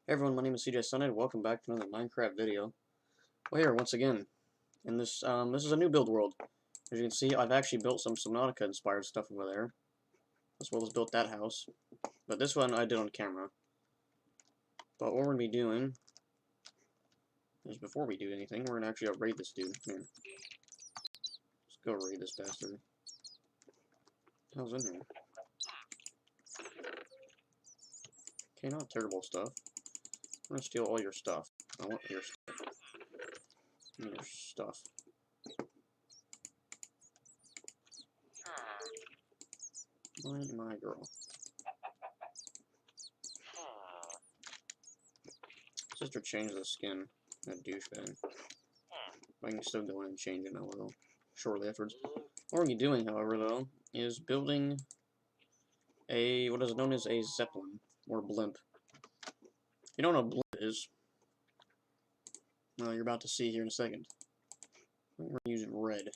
Hey everyone, my name is CJ Sunny. Welcome back to another Minecraft video. We're here once again. And this is a new build world. As you can see, I've actually built some Subnautica inspired stuff over there, as well as built that house. But this one I did on camera. But what we're gonna be doing is, before we do anything, we're gonna actually raid this dude. Here, let's go raid this bastard. How's in here? Okay, not terrible stuff. I'm gonna steal all your stuff. I want your stuff. Give me your stuff. My girl. Sister changed the skin. That douchebag. I can still go in and change it now, though. Shortly afterwards. What we're gonna be doing, however, though, is building a what is known as a Zeppelin or blimp. If you don't know what a blimp is, well, you're about to see here in a second. We're gonna use red.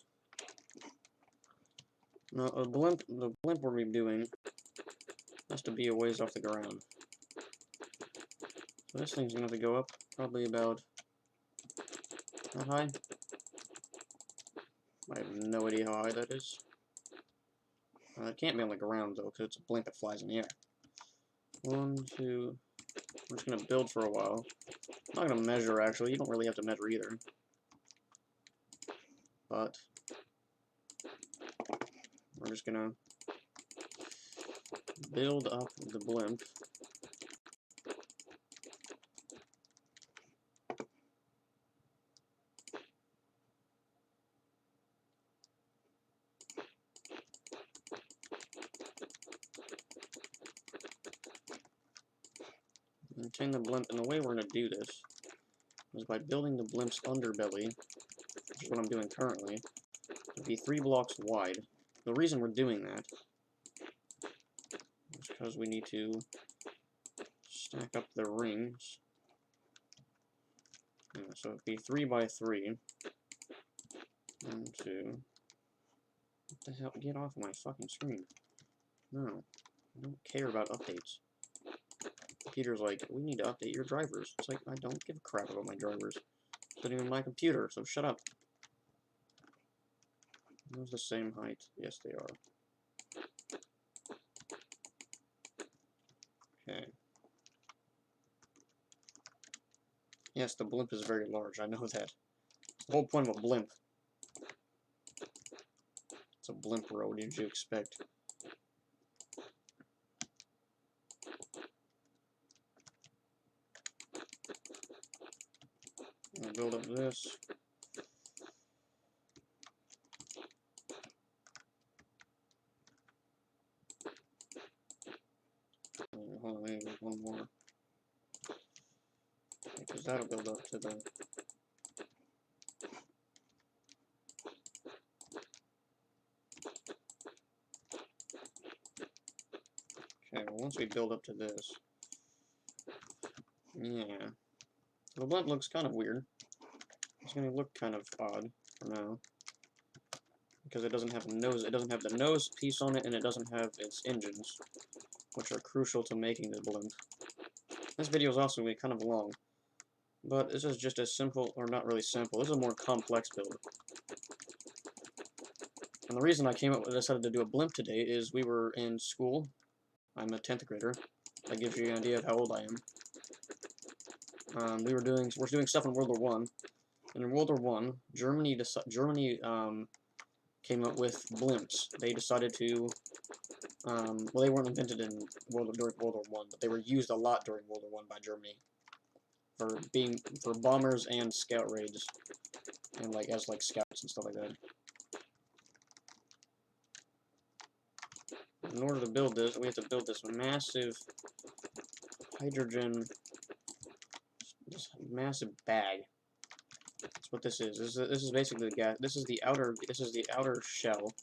Now, the blimp we're gonna be doing has to be a ways off the ground. So this thing's gonna have to go up probably about that high. I have no idea how high that is. It can't be on the ground though, because it's a blimp that flies in the air. 1, 2. We're just gonna build for a while. I'm not gonna measure actually. You don't really have to measure either. But we're just gonna build up the blimp. Maintain the blimp, and the way we're going to do this is by building the blimp's underbelly, which is what I'm doing currently, to be 3 blocks wide. The reason we're doing that is because we need to stack up the rings. Yeah, so it'd be 3 by 3. 1, 2. What the hell? Get off my fucking screen. No. I don't care about updates. Peter's like, we need to update your drivers. It's like, I don't give a crap about my drivers. It's not even my computer, so shut up. Are those the same height? Yes, they are. Okay. Yes, the blimp is very large. I know that. It's the whole point of a blimp. It's a blimp road. What did you expect? I'm gonna build up this. Hold on, maybe one more. Because that'll build up to the... Okay, well, once we build up to this... Yeah. The blimp looks kind of weird. It's gonna look kind of odd for now. Because it doesn't have a nose. It doesn't have the nose piece on it, and it doesn't have its engines, which are crucial to making the blimp. This video is also going to be kind of long, but this is just as simple, or not really simple. This is a more complex build. And the reason I decided to do a blimp today is we were in school. I'm a 10th grader. That gives you an idea of how old I am. We're doing stuff in World War One. And in World War One, Germany came up with blimps. They decided to, well, they weren't invented during World War One, but they were used a lot during World War One by Germany for bombers and scout raids, and as scouts and stuff like that. In order to build this, we have to build this massive massive bag. That's what this is. This is basically the gas. This is the outer shell,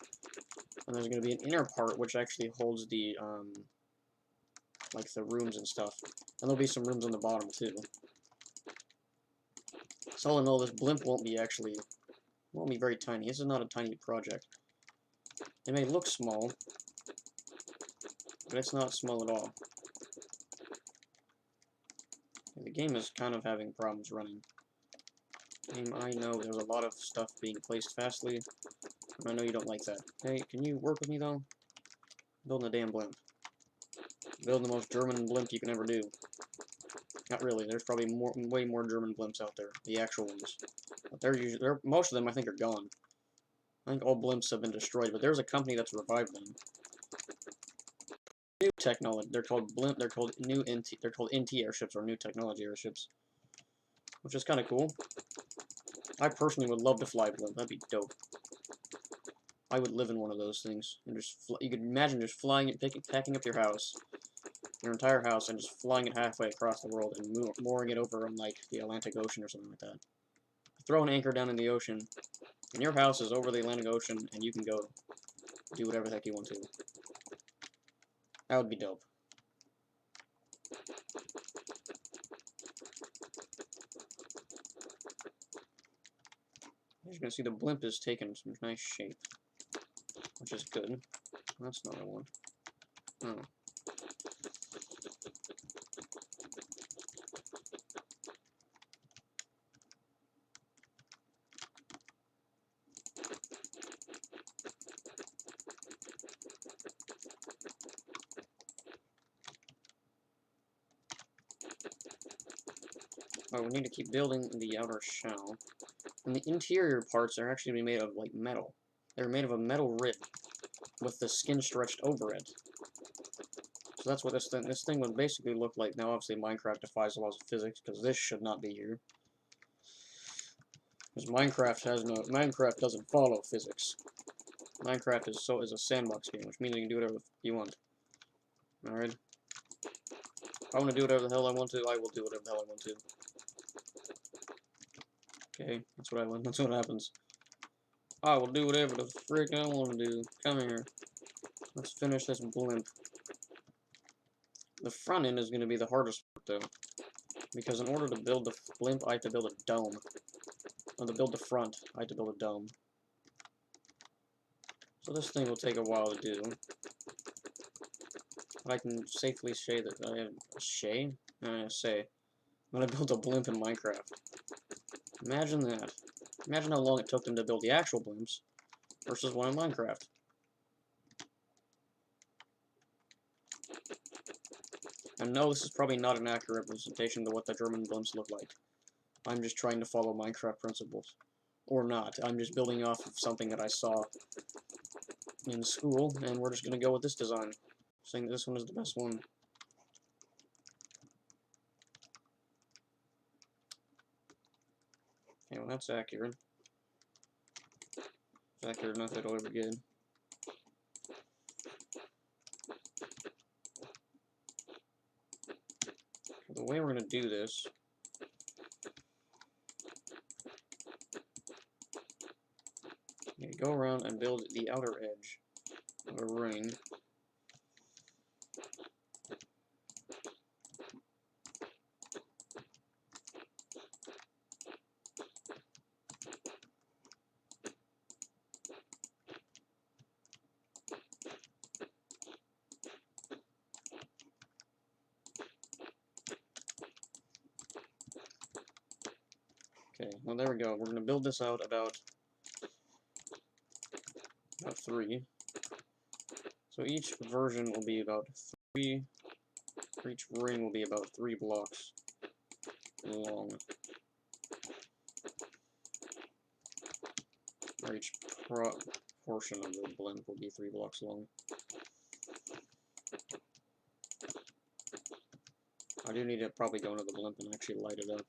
and there's going to be an inner part which actually holds the the rooms and stuff. And there'll be some rooms on the bottom too. So all in all, this blimp won't be very tiny. This is not a tiny project. It may look small, but it's not small at all. And the game is kind of having problems running. Game, I know there's a lot of stuff being placed fastly, and I know you don't like that. Hey, can you work with me though? Building a damn blimp. Building the most German blimp you can ever do. Not really. There's probably way more German blimps out there. The actual ones. But most of them I think are gone. I think all blimps have been destroyed, but there's a company that's revived them. New technology. They're called blimp. They're called They're called NT airships or new technology airships, which is kind of cool. I personally would love to fly a blimp. That'd be dope. I would live in one of those things and just you could imagine just flying it, packing up your entire house, and just flying it halfway across the world and mooring it over on like the Atlantic Ocean or something like that. Throw an anchor down in the ocean, and your house is over the Atlantic Ocean, and you can go do whatever the heck you want to. That would be dope. As you can see, the blimp is taking some nice shape, which is good. That's not what I want. Oh. Oh, we need to keep building the outer shell. And the interior parts are actually made of, like, metal. They're made of a metal rib with the skin stretched over it. So that's what this thing would basically look like. Now, obviously, Minecraft defies the laws of physics, because this should not be here. Because Minecraft doesn't follow physics. Minecraft is a sandbox game, which means you can do whatever you want. Alright? If I want to do whatever the hell I want to, I will do whatever the hell I want to. Okay, that's what happens. I will do whatever the frick I want to do. Come here. Let's finish this blimp. The front end is going to be the hardest part, though. Because in order to build the blimp, I have to build a dome. Or to build the front, I have to build a dome. So this thing will take a while to do. But I can safely say that I have I'm gonna build a blimp in Minecraft. Imagine that. Imagine how long it took them to build the actual blimps versus one in Minecraft. And no, this is probably not an accurate representation of what the German blimps look like. I'm just trying to follow Minecraft principles. Or not. I'm just building off of something that I saw in school, and we're just gonna go with this design. Saying that this one is the best one. Okay, well that's accurate. It's accurate enough that it'll ever get. The way we're gonna do this you go around and build the outer edge of a ring. Okay, well there we go. We're gonna build this out about 3. So each version will be about 3, or each ring will be about 3 blocks long. Or each portion of the blimp will be 3 blocks long. I do need to probably go into the blimp and actually light it up.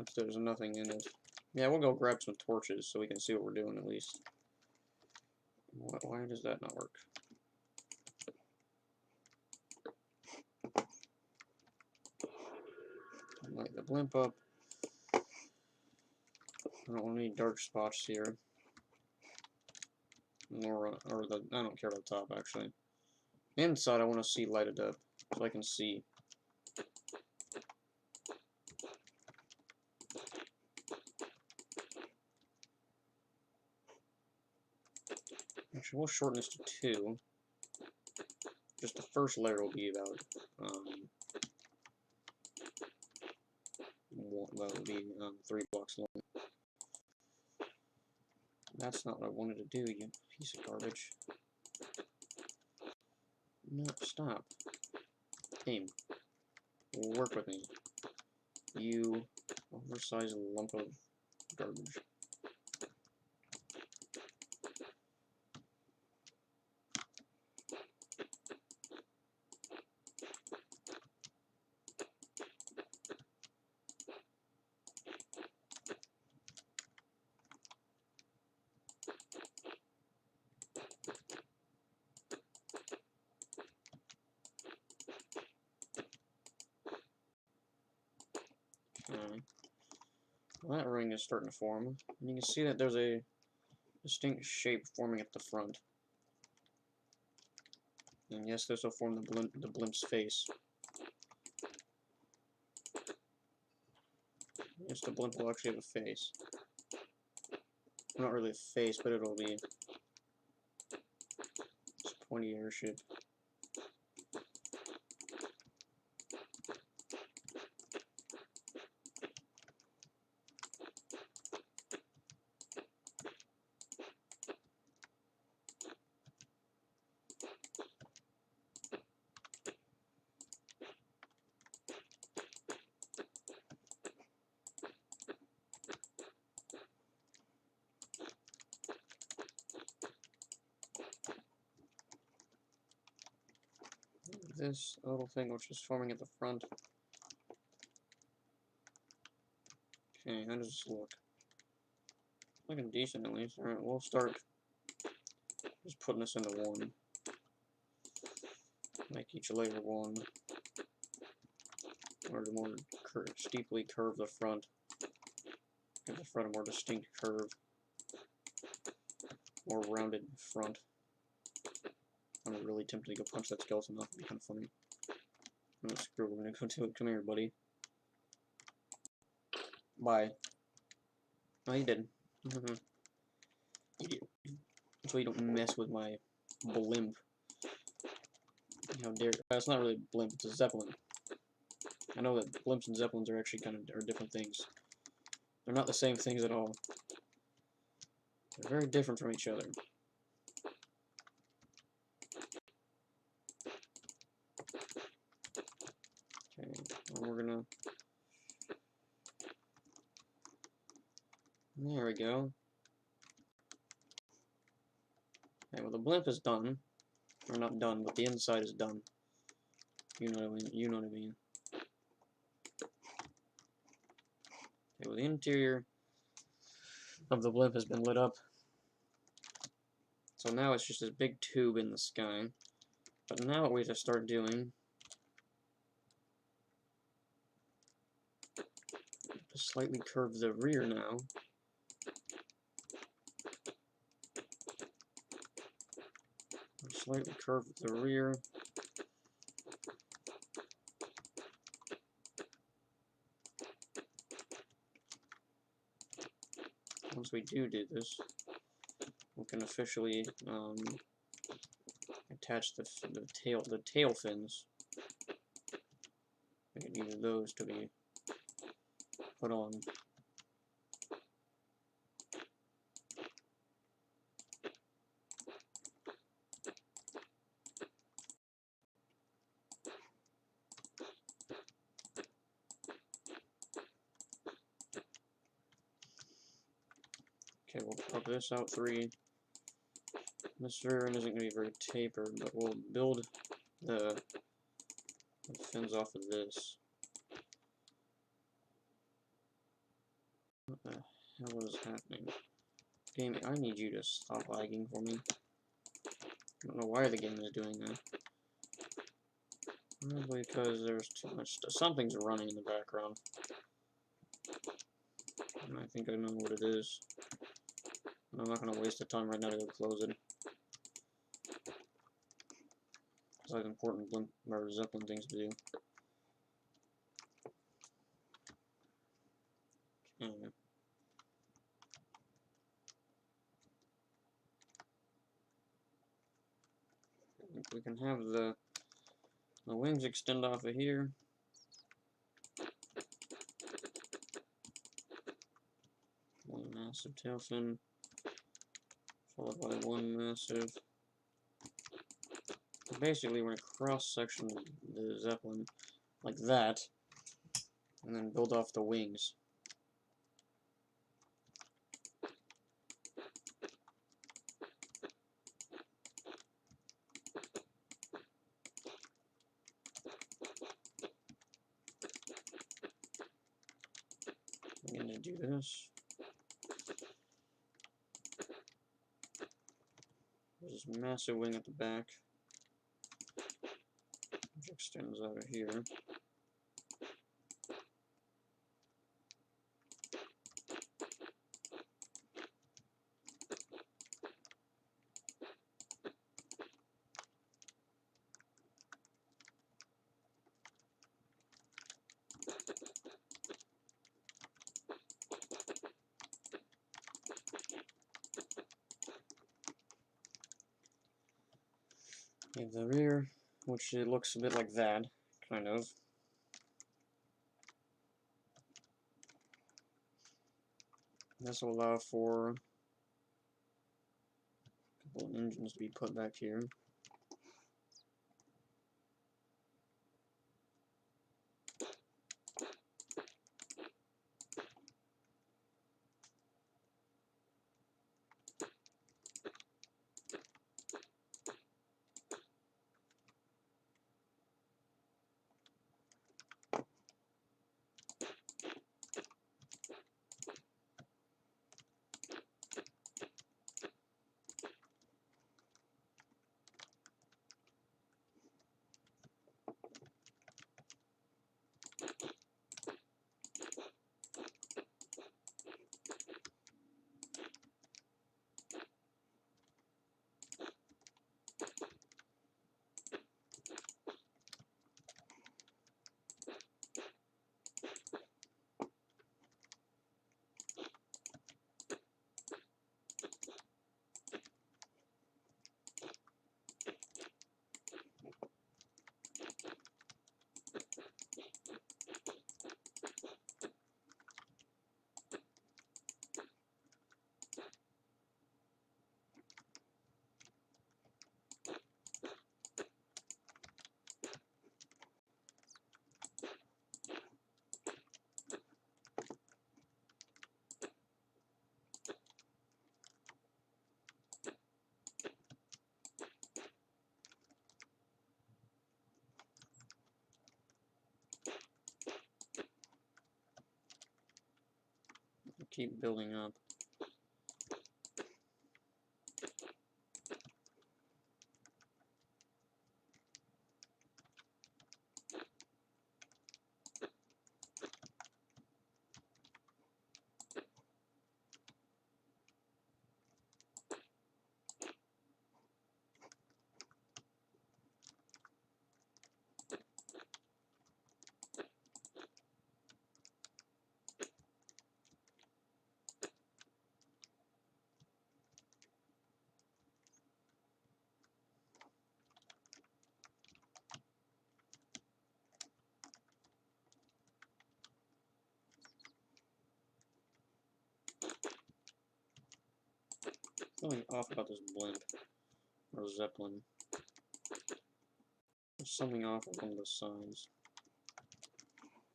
If there's nothing in it. Yeah, we'll go grab some torches so we can see what we're doing at least. Why does that not work? Light the blimp up. I don't want any dark spots here. I don't care about the top actually. Inside I want to see lighted up so I can see. Actually, we'll shorten this to 2. Just the first layer will be about well, it'll be 3 blocks long. That's not what I wanted to do, you piece of garbage. No, stop. Game. Work with me. You oversized lump of garbage. Okay. Well, that ring is starting to form, and you can see that there's a distinct shape forming at the front. And yes, this will form the blimp's face. Yes, the blimp will actually have a face. Not really a face, but it'll be this pointy airship. This little thing which is forming at the front. Okay, how does this look? Looking decent at least. Alright, we'll start just putting this into one. Make each layer one. In order to more steeply curve the front. Give the front a more distinct curve. More rounded front. I'm really tempted to go punch that skeleton off. It'd be kind of funny. No, screw it, we're gonna go to it. Come here, buddy. Bye. Oh, you did. Idiot. That's why you don't mess with my blimp. How dare you. It's not really a blimp, it's a Zeppelin. I know that blimps and Zeppelins are actually are different things. They're not the same things at all. They're very different from each other. Okay, well, we're gonna... There we go. Okay, well the blimp is done. Or not done, but the inside is done. You know what I mean. You know what I mean. Okay, well the interior of the blimp has been lit up. So now it's just this big tube in the sky. But now what we have to start doing is slightly curve the rear now. Slightly curve the rear. Once we do this, we can officially attach the tail fins. We can use those to be put on. Okay, we'll pop this out 3. This rear end isn't going to be very tapered, but we'll build the fins off of this. What the hell is happening? Game, I need you to stop lagging for me. I don't know why the game is doing that. Probably because there's too much stuff. Something's running in the background. And I think I know what it is. And I'm not going to waste the time right now to go close it. Because I have important blimp or Zeppelin things to do. Okay. We can have the wings extend off of here. massive tail fin, followed by one massive. Basically, we're going to cross-section the Zeppelin like that, and then build off the wings. I'm going to do this. There's this massive wing at the back, which extends out of here. You have the rear, which it looks a bit like that, kind of. This will allow for a couple of engines to be put back here. Keep building up. Something off about this blimp, or Zeppelin. There's something off with one of the sides.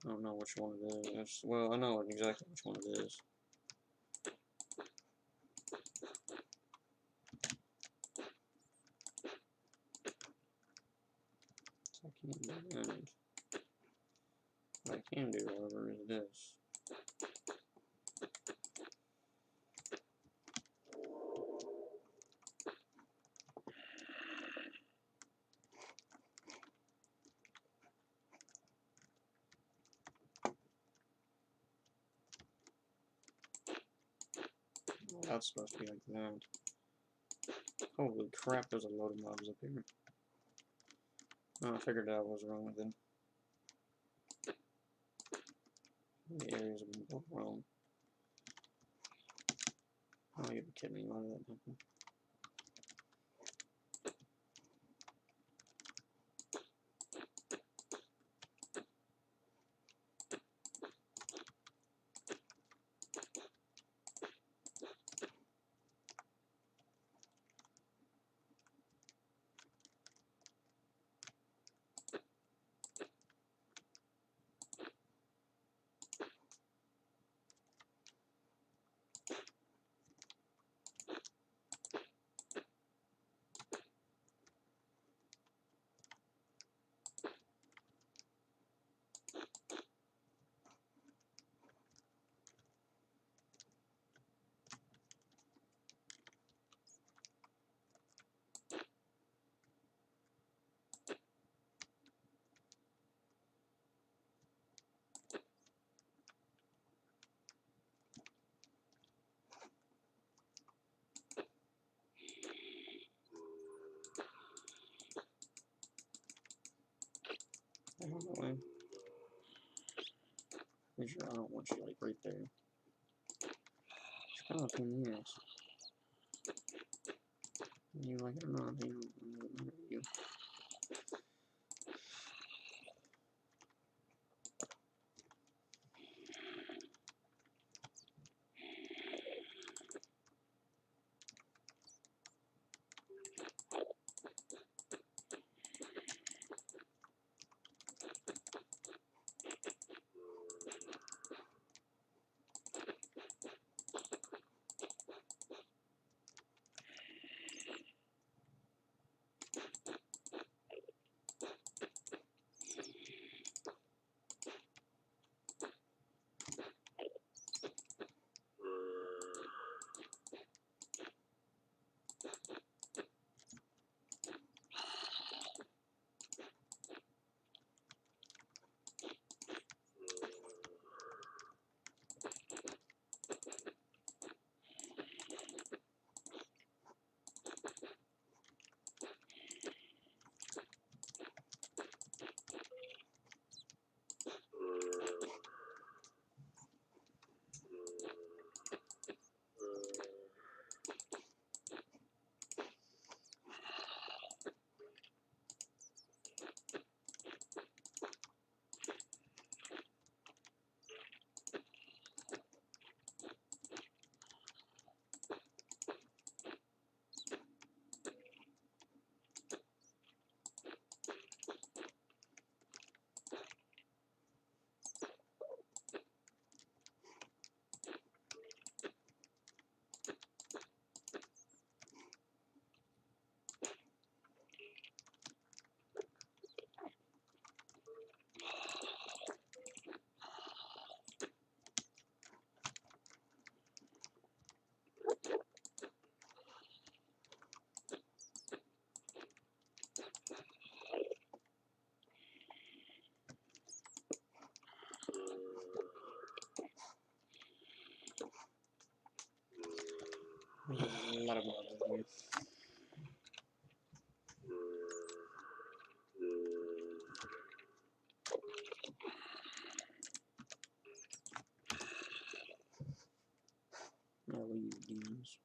I don't know which one it is. Well, I know exactly which one it is. So I can't do that. What I can do, however, is this. Oh, that's supposed to be like that. Holy crap, there's a load of mobs up here. Oh, I figured out what was wrong with it. The areas have been built wrong. Oh, you'd be kidding me, why did that happen? That way. Sure, I don't want you like right there. It's kind of a pain in the ass. You like it or not, you. A lot of them. Oh, we use demons.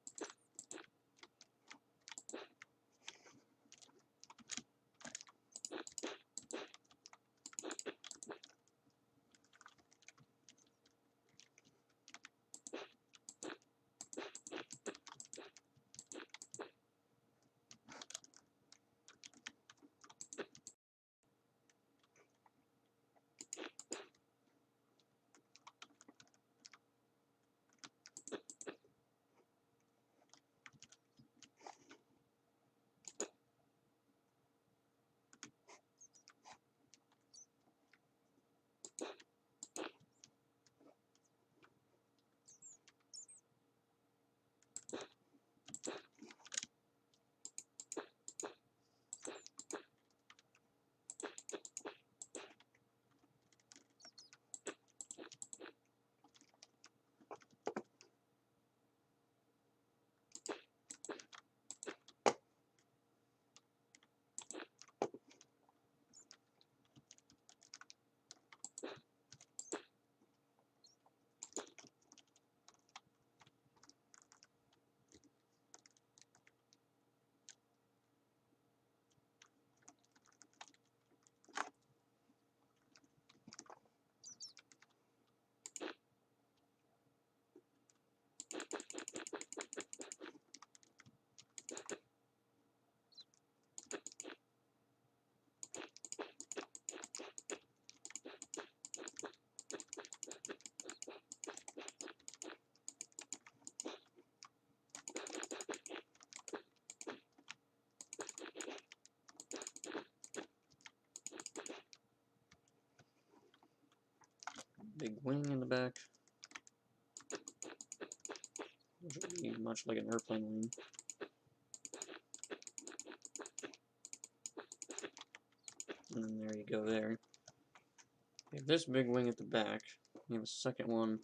Big wing in the back, which would be much like an airplane wing. And then there you go there. You have this big wing at the back. You have a second one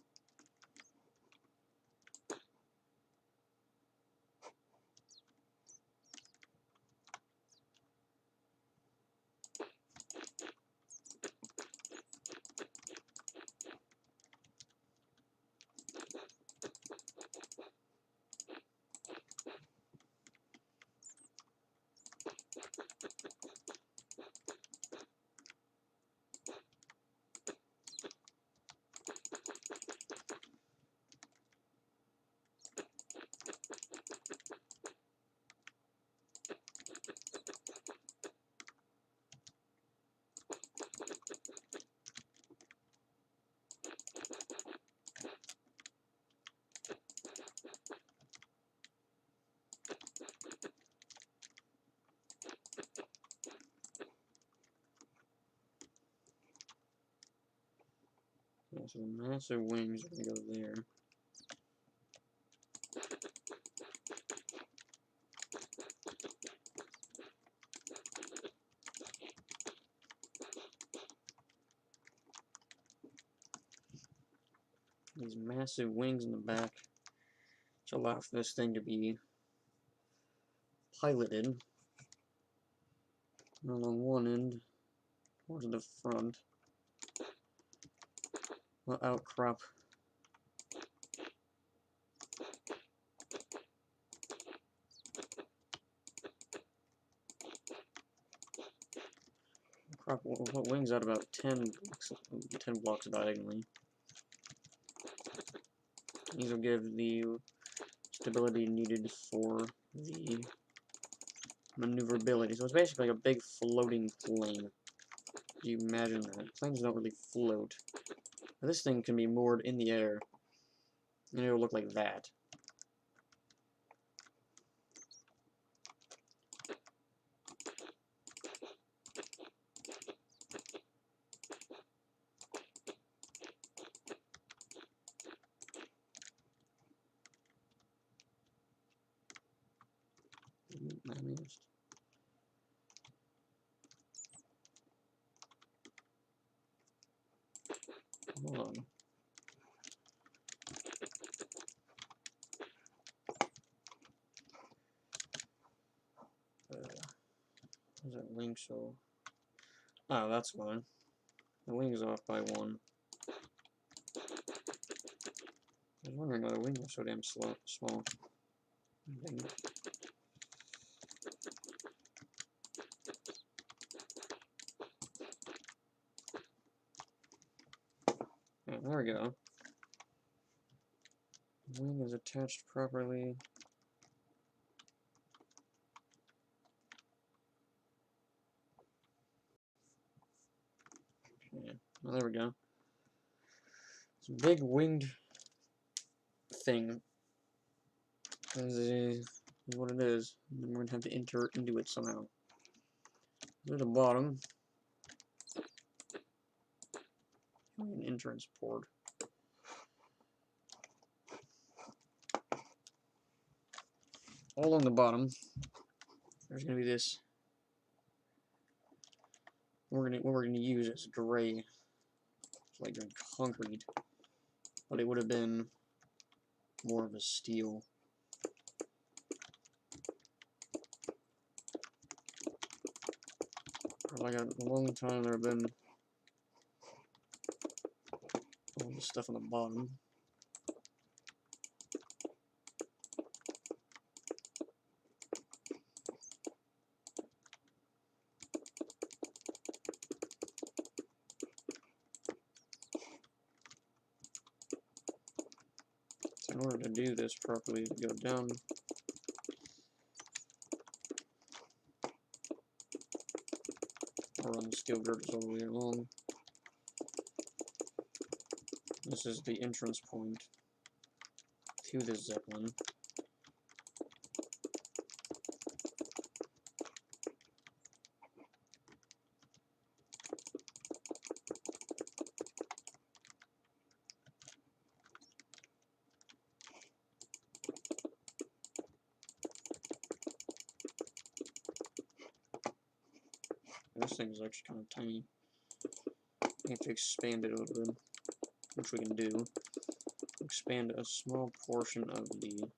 Yeah, so the massive wings are gonna go there. These massive wings in the back to allow for this thing to be piloted along one end towards the front. Will outcrop what wings out about 10 blocks diagonally. These will give the stability needed for the maneuverability. So it's basically like a big floating plane. You imagine that. Planes don't really float. Now this thing can be moored in the air, and it'll look like that. I missed. Hold on. Where's that wing so? Oh, that's fine. The wing is off by 1. I was wondering why the wing was so damn small. Dang it. Yeah, there we go. The wing is attached properly. Okay, well, there we go. It's a big winged thing. This is what it is. And then we're going to have to enter into it somehow. There's the bottom. An entrance port. All on the bottom, there's going to be this. What we're gonna use is gray. It's like concrete, but it would have been more of a steel. For like a long time, there have been all the stuff on the bottom. So in order to do this properly, to go down, I'll run the steel girders all the way along. This is the entrance point to the Zeppelin. This thing is actually kind of tiny. I have to expand it a little bit, which we can do. Expand a small portion of the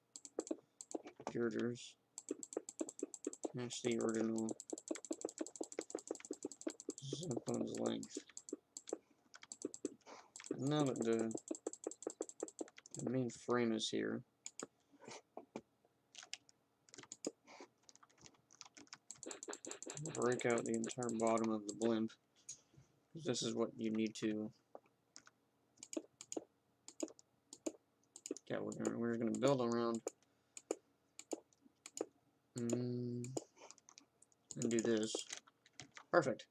girders. Match the original Zeppelin's length. Now that the main frame is here, break out the entire bottom of the blimp. This is what you need to. Yeah, we're gonna build around and do this. Perfect.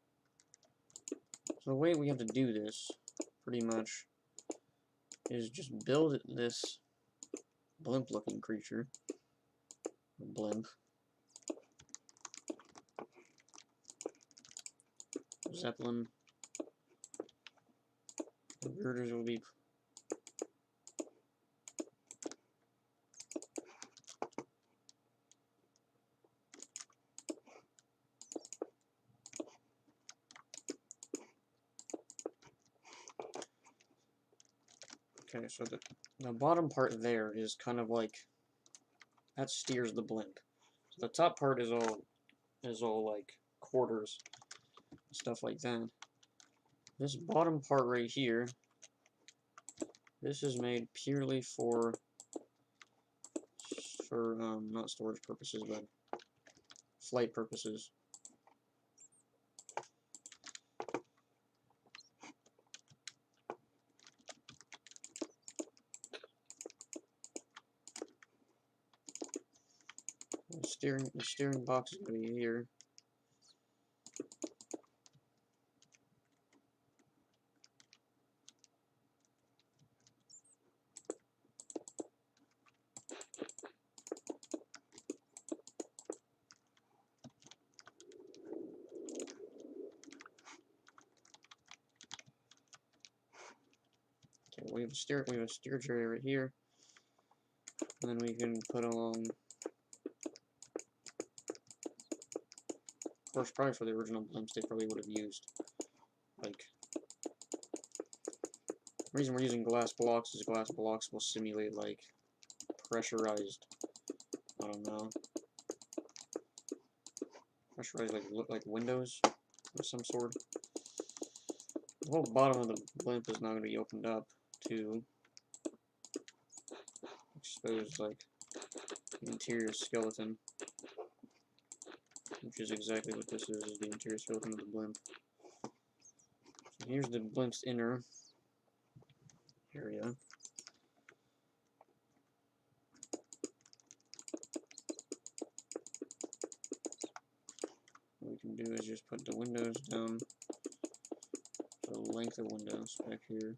So the way we have to do this, pretty much, is just build this blimp-looking creature. Blimp. Zeppelin. The girders will be. Okay, so the bottom part there is kind of like that steers the blimp. So the top part is all like quarters, stuff like that. This bottom part right here, this is made purely for not storage purposes, but flight purposes. The steering box is going to be here. Okay, we have a steerage area right here, and then we can put along. Of course, probably for the original blimps, they probably would have used, like, the reason we're using glass blocks is glass blocks will simulate, like, pressurized, I don't know, pressurized, like, look like windows of some sort. The whole bottom of the blimp is now going to be opened up to expose, like, the interior skeleton. Which is exactly what this is the interior skeleton of the blimp. So here's the blimp's inner area. What we can do is just put the windows down to the length of windows back here.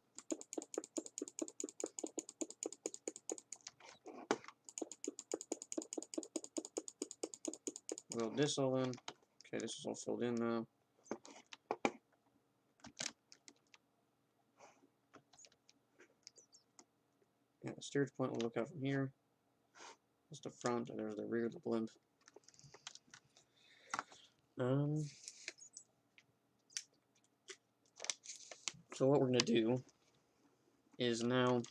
Weld this all in. Okay, this is all filled in now. Yeah, the steerage point will look out from here. That's the front, and there's the rear of the blimp. So what we're gonna do is now,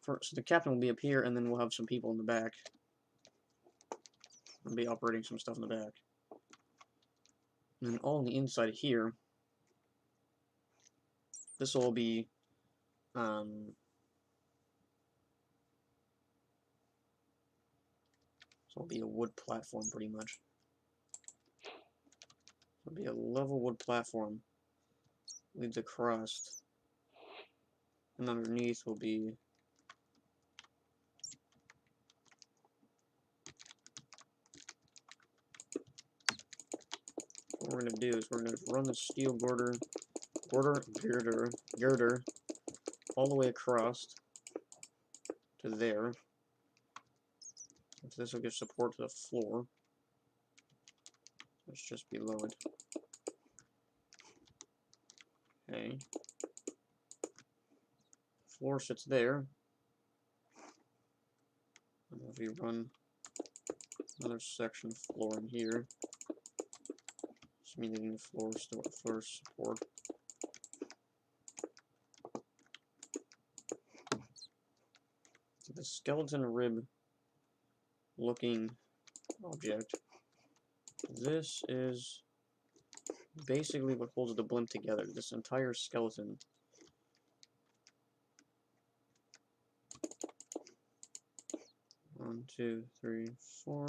so the captain will be up here, and then we'll have some people in the back. We'll be operating some stuff in the back. And then all on the inside here, this will be, so it'll be a wood platform pretty much. It'll be a level wood platform. Leads across. And underneath will be what we're going to do is we're going to run the steel girder all the way across to there. So this will give support to the floor. It's just below it. Okay. Floor sits there. And if we run another section of floor in here, just meaning the floor support. So the skeleton rib looking object, this is basically what holds the blimp together, this entire skeleton. One, two, three, four.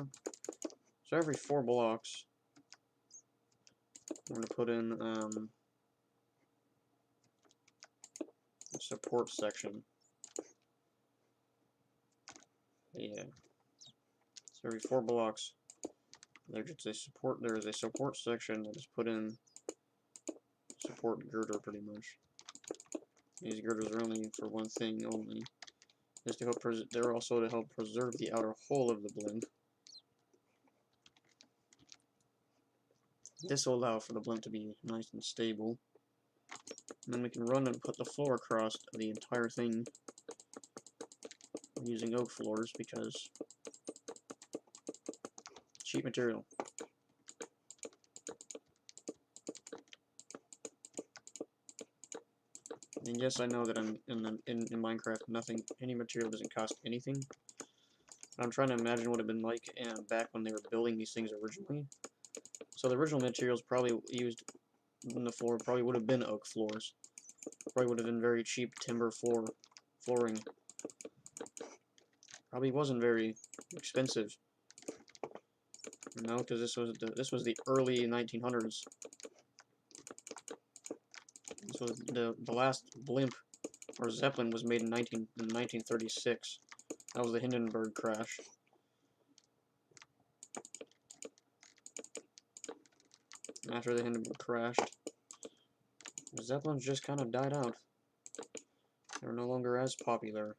So every 4 blocks, I'm going to put in a support section. Yeah. So every 4 blocks, there is a support section that is put in support girder pretty much. These girders are only for one thing only. Is to help they're also to help preserve the outer hull of the blimp. This will allow for the blimp to be nice and stable. And then we can run and put the floor across the entire thing using oak floors because cheap material. And yes, I know that in Minecraft, any material doesn't cost anything. I'm trying to imagine what it would have been like back when they were building these things originally. So the original materials probably used in the floor probably would have been oak floors. Probably would have been very cheap timber flooring. Probably wasn't very expensive. You know, because this was the early 1900s. This was the last blimp or Zeppelin was made in 1936. That was the Hindenburg crash. After the Hindenburg crashed, the Zeppelins just kind of died out. They were no longer as popular.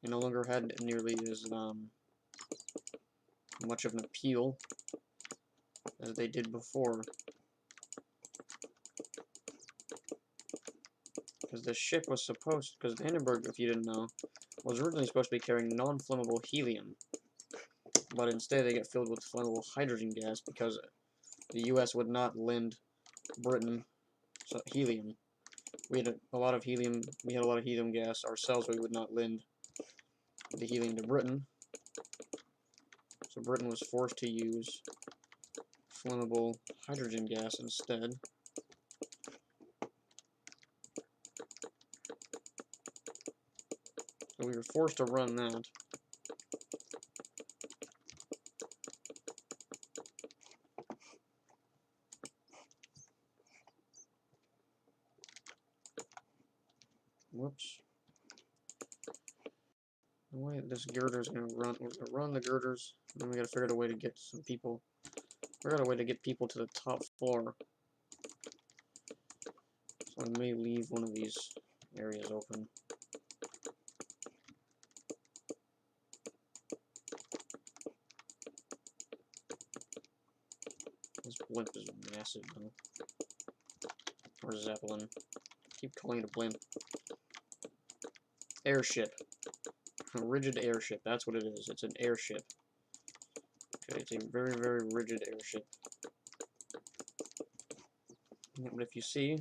They no longer had nearly as much of an appeal as they did before. Because the ship was because the Hindenburg, if you didn't know, was originally supposed to be carrying non-flammable helium. But instead they got filled with flammable hydrogen gas because the US would not lend Britain helium. We had a lot of helium gas ourselves, we would not lend the helium to Britain. So Britain was forced to use flammable hydrogen gas instead. So we were forced to run that. Whoops. The way this girder's gonna run, we're gonna run the girders, and then we gotta figure out a way to get some people. Figure out a way to get people to the top floor. So I may leave one of these areas open. This blimp is massive though. Or Zeppelin. I keep calling it a blimp. Airship. A rigid airship, that's what it is. It's an airship. Okay, it's a very, very rigid airship. Yeah, but if you see,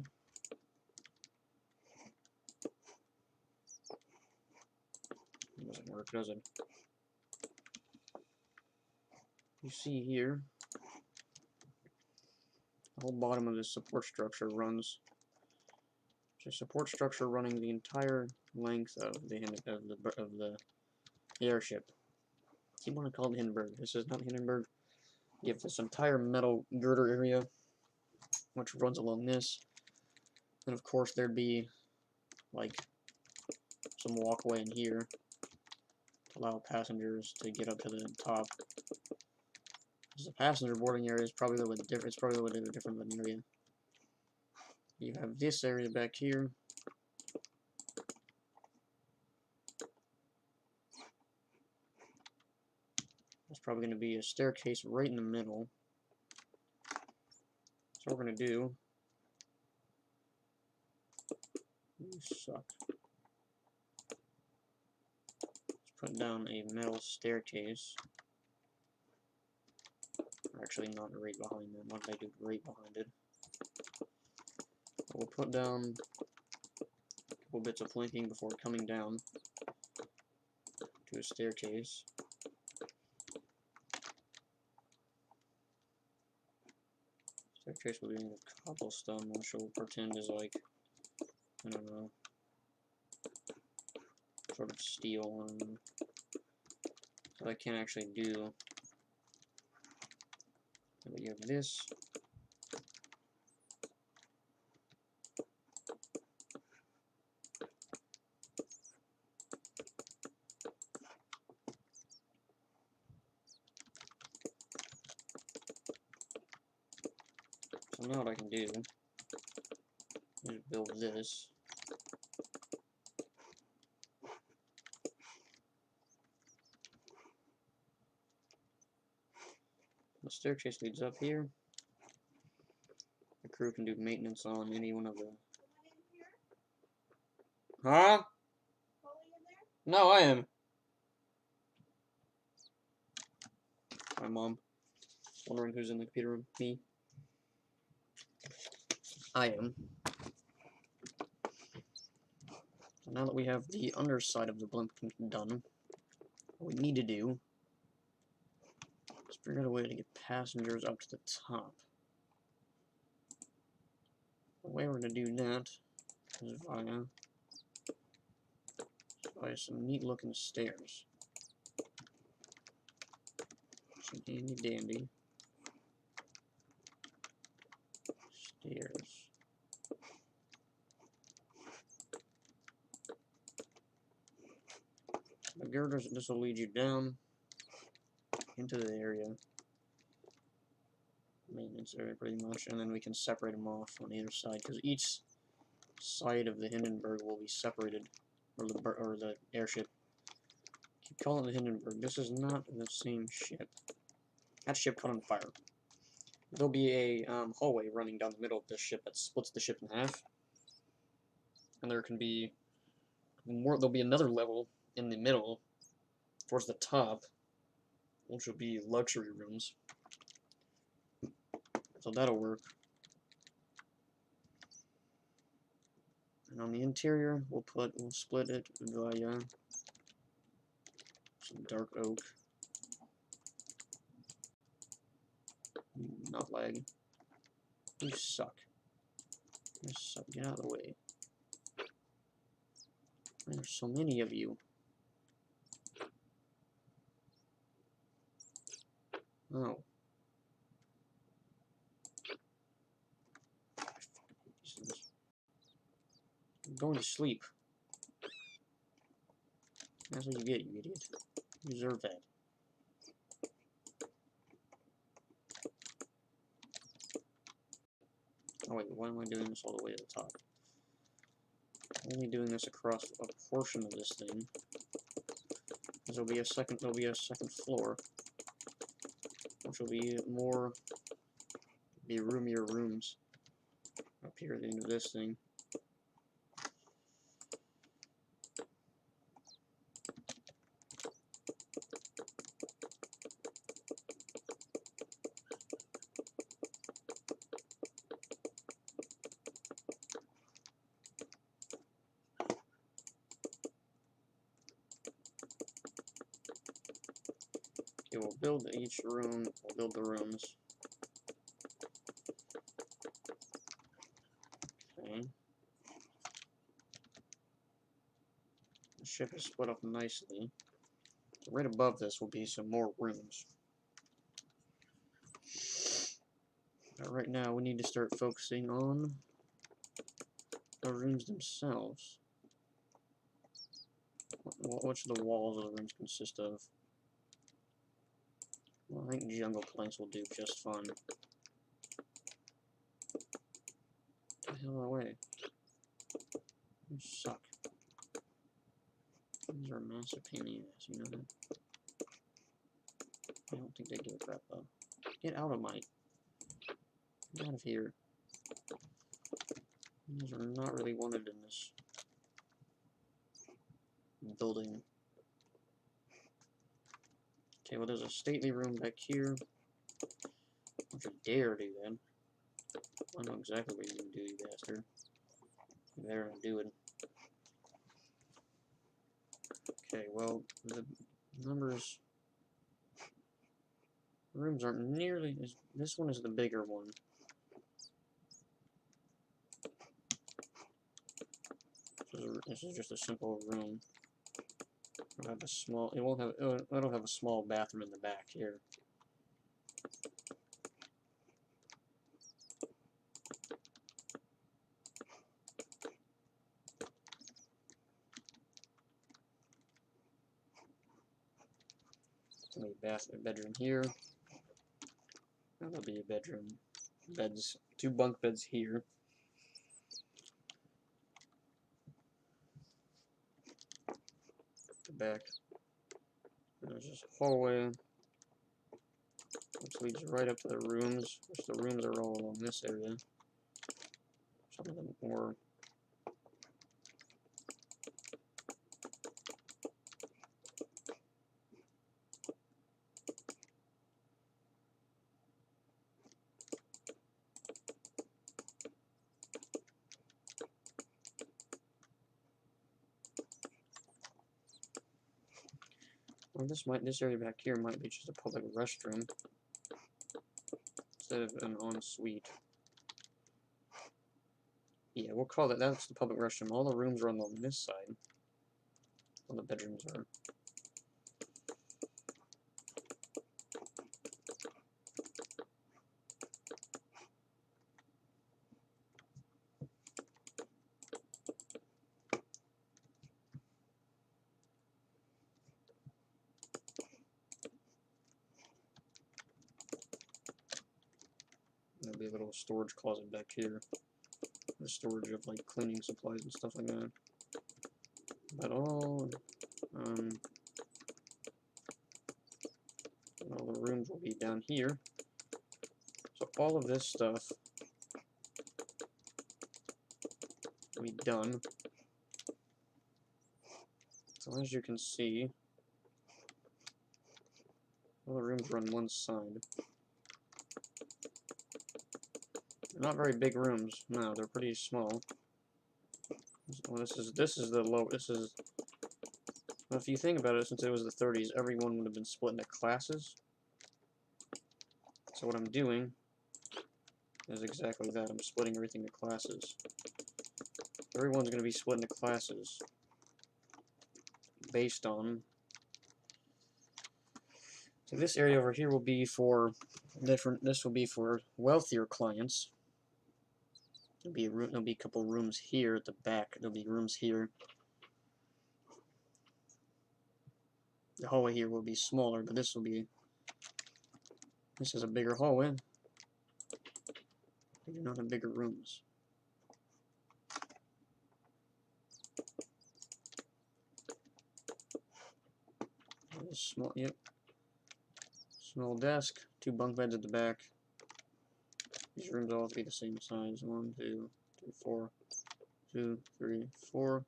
it doesn't work, does it? You see here, the whole bottom of this support structure runs. It's a support structure running the entire length of the airship. You want to call it Hindenburg. This is not Hindenburg. You have this entire metal girder area, which runs along this. And of course, there'd be like some walkway in here to allow passengers to get up to the top. Because the passenger boarding area is probably a little bit different. It's probably a little bit different than area. You have this area back here. There's probably going to be a staircase right in the middle. So what we're going to do, you suck. Let's put down a metal staircase. Or actually not right behind that. What did I do right behind it? We'll put down a couple bits of planking before coming down to a staircase. Staircase will be made of cobblestone, which we'll pretend is like, I don't know, sort of steel. So I can't actually do. But you have this, now what I can do is build this. The staircase leads up here. The crew can do maintenance on any one of the... Huh? No, I am. My mom. Wondering who's in the computer room. Me. I am. So now that we have the underside of the blimp done, what we need to do is figure out a way to get passengers up to the top. The way we're going to do that is via some neat looking stairs. Some handy dandy stairs. The girders, this will lead you down into the area, maintenance area pretty much, and then we can separate them off on either side, because each side of the Hindenburg will be separated, or the airship. Keep calling it the Hindenburg. This is not the same ship. That ship caught on fire. There'll be a hallway running down the middle of this ship that splits the ship in half, and there can be more. There'll be another level in the middle, towards the top, which will be luxury rooms. So that'll work. And on the interior, we'll split it via some dark oak. Not lag. You suck. You suck. Get out of the way. There's so many of you. Oh. I'm going to sleep. That's what you get, you idiot. You deserve that. Oh wait, why am I doing this all the way to the top? I'm only doing this across a portion of this thing. Because there'll be a second floor, which will be roomier rooms up here at the end of this thing. Okay, we'll build each room, we'll build the rooms. Okay. The ship is split up nicely. So right above this will be some more rooms. But right now we need to start focusing on the rooms themselves. What should the walls of the rooms consist of? Well, I think jungle planks will do just fine. Get the hell away. You suck. These are a massive pain in the ass, you know that? I don't think they give a crap though. Get out of my... Get out of here. These are not really wanted in this building. Okay, well there's a stately room back here. Don't you dare do that. I know exactly what you're gonna do, you bastard. You better not do it. Okay, well, the numbers... The rooms aren't nearly as... This one is the bigger one. This is just a simple room. It'll have a small... It'll have a small bathroom in the back here. There'll be a bedroom here. That'll be a bedroom beds, 2 bunk beds here. The back. And there's this hallway, which leads right up to the rooms, which the rooms are all along this area. Some of them more. Well, this area back here might be just a public restroom instead of an ensuite. Yeah, we'll call it, that's the public restroom. All the rooms are on this side. All the bedrooms are. There'll be a little storage closet back here. The storage of like cleaning supplies and stuff like that. But all the rooms will be down here. So all of this stuff will be done. So as you can see, all the rooms are on one side. They're not very big rooms. No, they're pretty small. Well, this is the low. This is. Well, if you think about it, since it was the 30s, everyone would have been split into classes. So what I'm doing is exactly that. I'm splitting everything into classes. Everyone's going to be split into classes based on. So this area over here will be for different. This will be for wealthier clients. There'll be a couple rooms here at the back. There'll be rooms here. The hallway here will be smaller, but this is a bigger hallway. They do not have bigger rooms. Small, yep. Small desk, 2 bunk beds at the back. These rooms all have to be the same size. 1, 2, 3, 4. 2, 3, 4.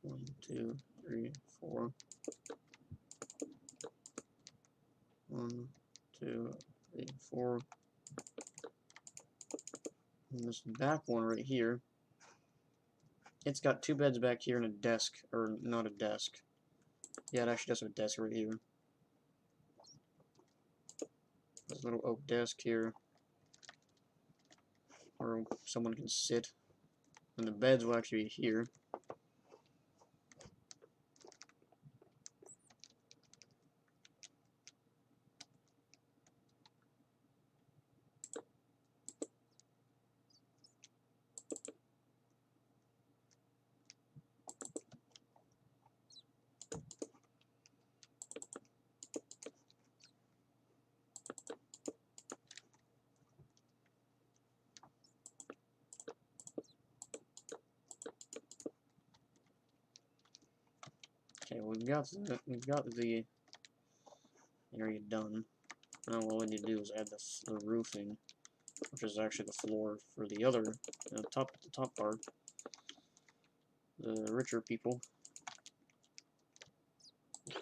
1, 2, 3, 4. 1, 2, 3, 4. And this back one right here, it's got 2 beds back here and a desk, or not a desk. Yeah, it actually does have a desk right here. There's a little oak desk here, where someone can sit. And the beds will actually be here. Okay, we've got the area done. Now all we need to do is add the roofing, which is actually the floor for the other the top part. The richer people.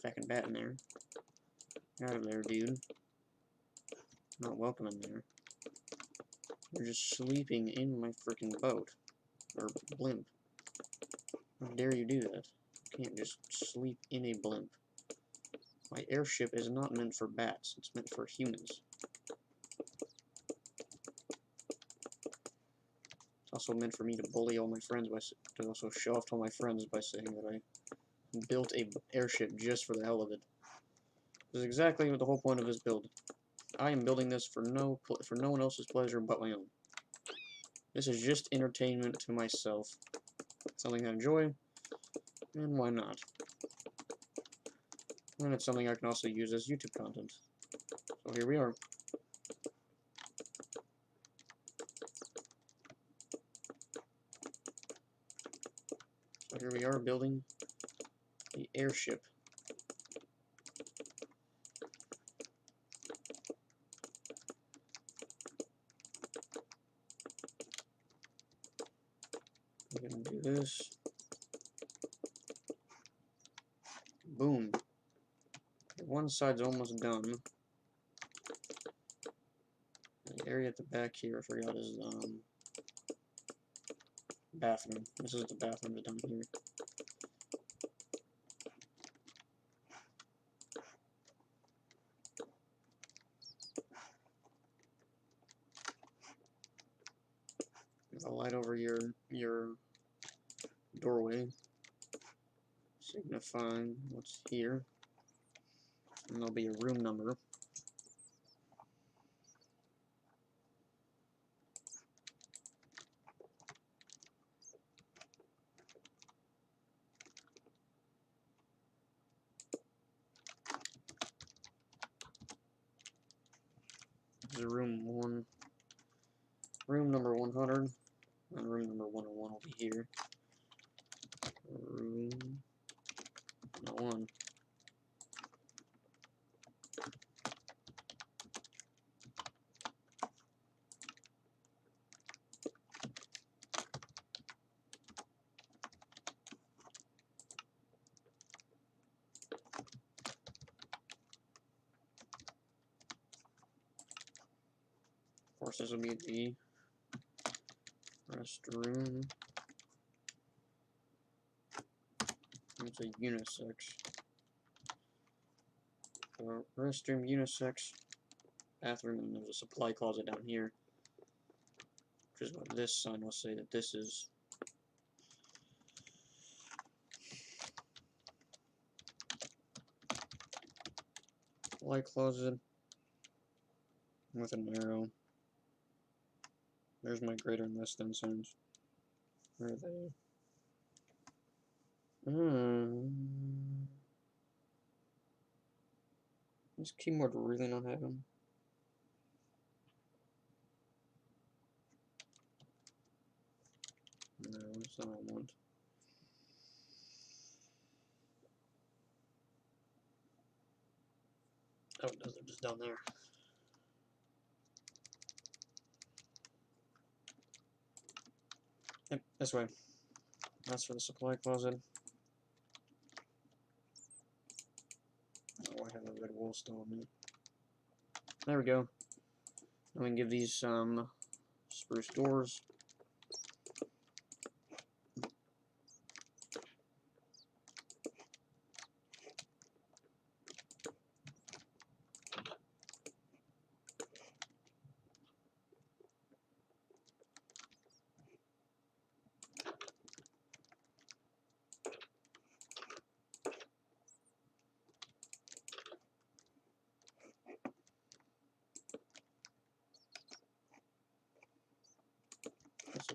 Fucking bat in there. Get out of there, dude. Not welcome in there. You're just sleeping in my freaking boat. Or blimp. How dare you do that? You can't just sleep in a blimp. My airship is not meant for bats. It's meant for humans. It's also meant for me to bully all my friends to also show off to all my friends by saying that I built a airship just for the hell of it. This is exactly what the whole point of this build. I am building this for no one else's pleasure but my own. This is just entertainment to myself. Something I enjoy, and why not? And it's something I can also use as YouTube content. So here we are. So here we are building the airship. We're gonna do this. Boom. One side's almost done. The area at the back here, I forgot, is bathroom. This is the bathroom down here. There's a light over your doorway, signifying what's here. And there'll be a room number. There's room number 100, and room number 101 will be here. Room 101. Of course, this will be the restroom. It's a unisex. Restroom, unisex, bathroom, and there's a supply closet down here. Which is what this sign will say that this is. Supply closet with an arrow. There's my greater and less than signs. Where are they? This keyboard really not have them. No, that's not what I want. Oh, no, they're just down there. Yep, this way. That's for the supply closet. Oh, I have a red wool still on it. There we go. Now we can give these some spruce doors.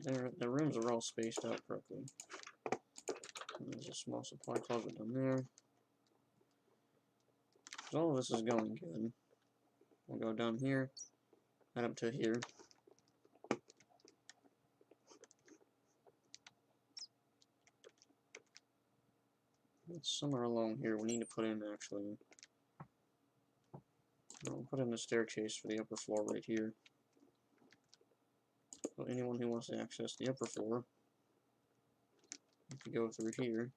So the rooms are all spaced out correctly. And there's a small supply closet down there. So all of this is going good. We'll go down here, head up to here. It's somewhere along here we need to put in actually. We'll put in the staircase for the upper floor right here. So anyone who wants to access the upper floor, have to go through here.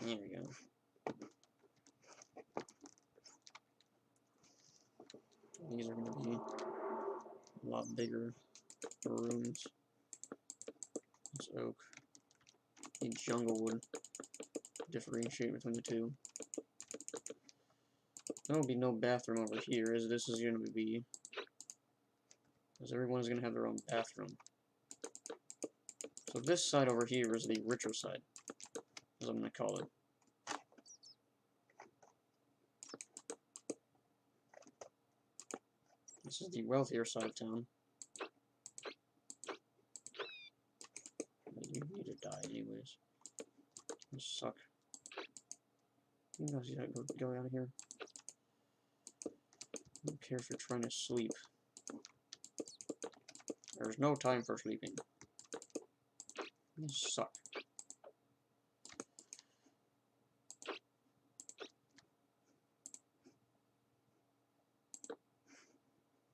There we go. These are going to be a lot bigger rooms. It's oak. The jungle wood. Differentiate between the two. There will be no bathroom over here, as this is going to be, as everyone's going to have their own bathroom. So this side over here is the richer side, as I'm going to call it. This is the wealthier side of town. You need to die anyways. You suck. You guys go out of here. I don't care if you're trying to sleep. There's no time for sleeping. You suck.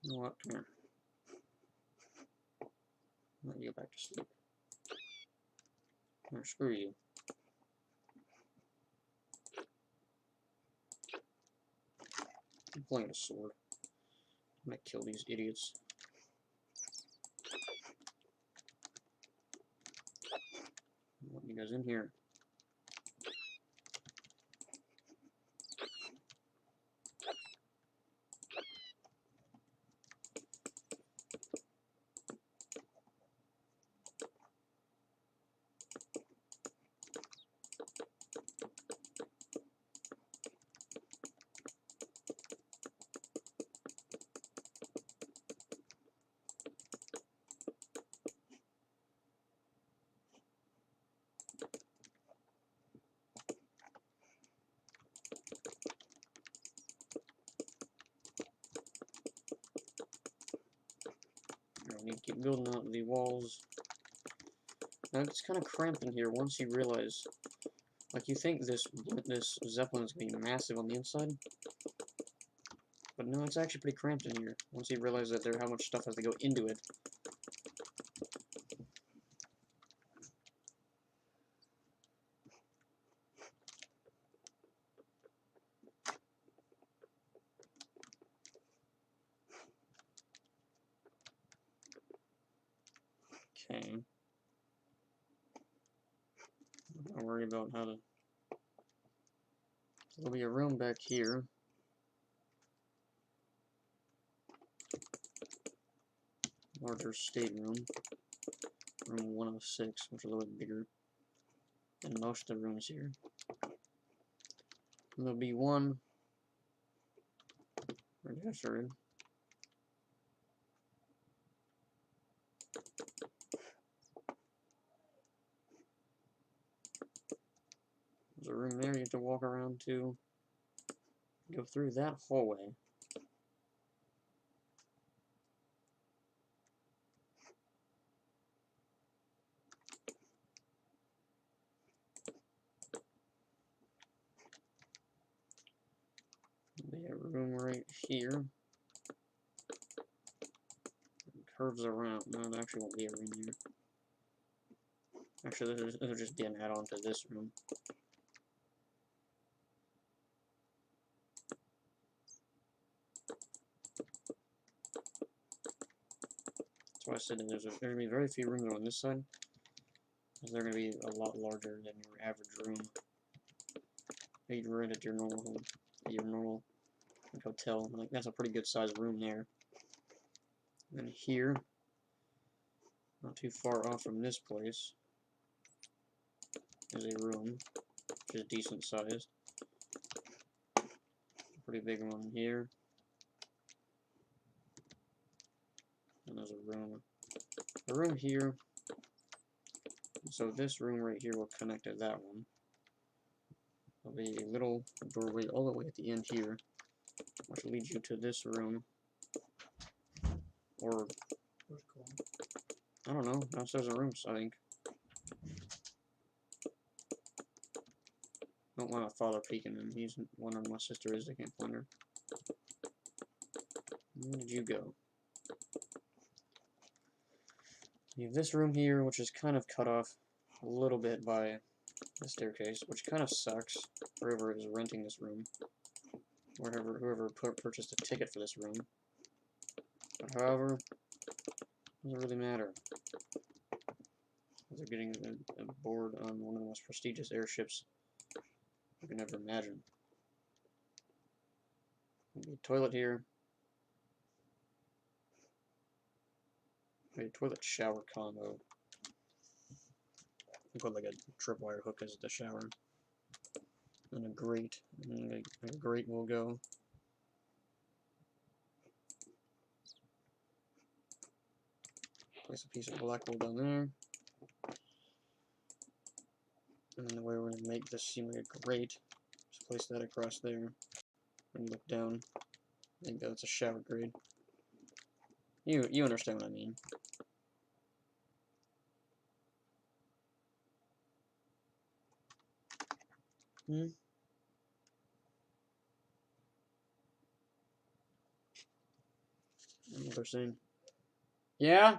You know what? Come here. Let you go back to sleep. Or screw you. I'm playing a sword. I'm gonna kill these idiots. I want you guys in here. I need to keep building out the walls. Now it's kind of cramped in here once you realize, like, you think this Zeppelin is going to be massive on the inside, but no, it's actually pretty cramped in here once you realize that how much stuff has to go into it. Okay. I'm not worried about how to... There'll be a room back here. Larger stateroom. Room 106, which is a little bit bigger than most of the rooms here. And there'll be one... Where did I start? There's a room there you have to walk around to. Go through that hallway. There'll be a room right here. It curves around. No, there actually won't be a room here. Actually, this will just be an add-on to this room. That's why I said that there's going to be very few rooms on this side, because they're going to be a lot larger than your average room that you'd rent at your normal like, hotel. Like, that's a pretty good sized room there. And then here, not too far off from this place, is a room which is decent sized. Pretty big one here. And there's a room. A room here. So this room right here will connect to that one. There'll be a little doorway all the way at the end here, which leads you to this room. Or, I don't know, downstairs are rooms, I think. Don't want my father peeking in. He's one of my sister is. I can't find her. Where did you go? You have this room here, which is kind of cut off a little bit by the staircase, which kind of sucks for whoever is renting this room, or whoever purchased a ticket for this room. But however, it doesn't really matter. They're getting aboard on one of the most prestigious airships you can ever imagine. There'll be a toilet here. A toilet shower combo. I've got like a tripwire hook as the shower. And a grate. And a grate will go. Place a piece of black wool down there. And then the way we're going to make this seem like a grate is place that across there. And look down. I think that's a shower grade. You understand what I mean. Another scene. Yeah?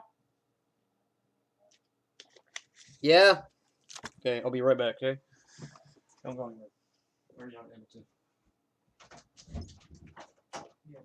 Yeah? Okay, I'll be right back, okay? Don't go anywhere. We're not able to. Yes.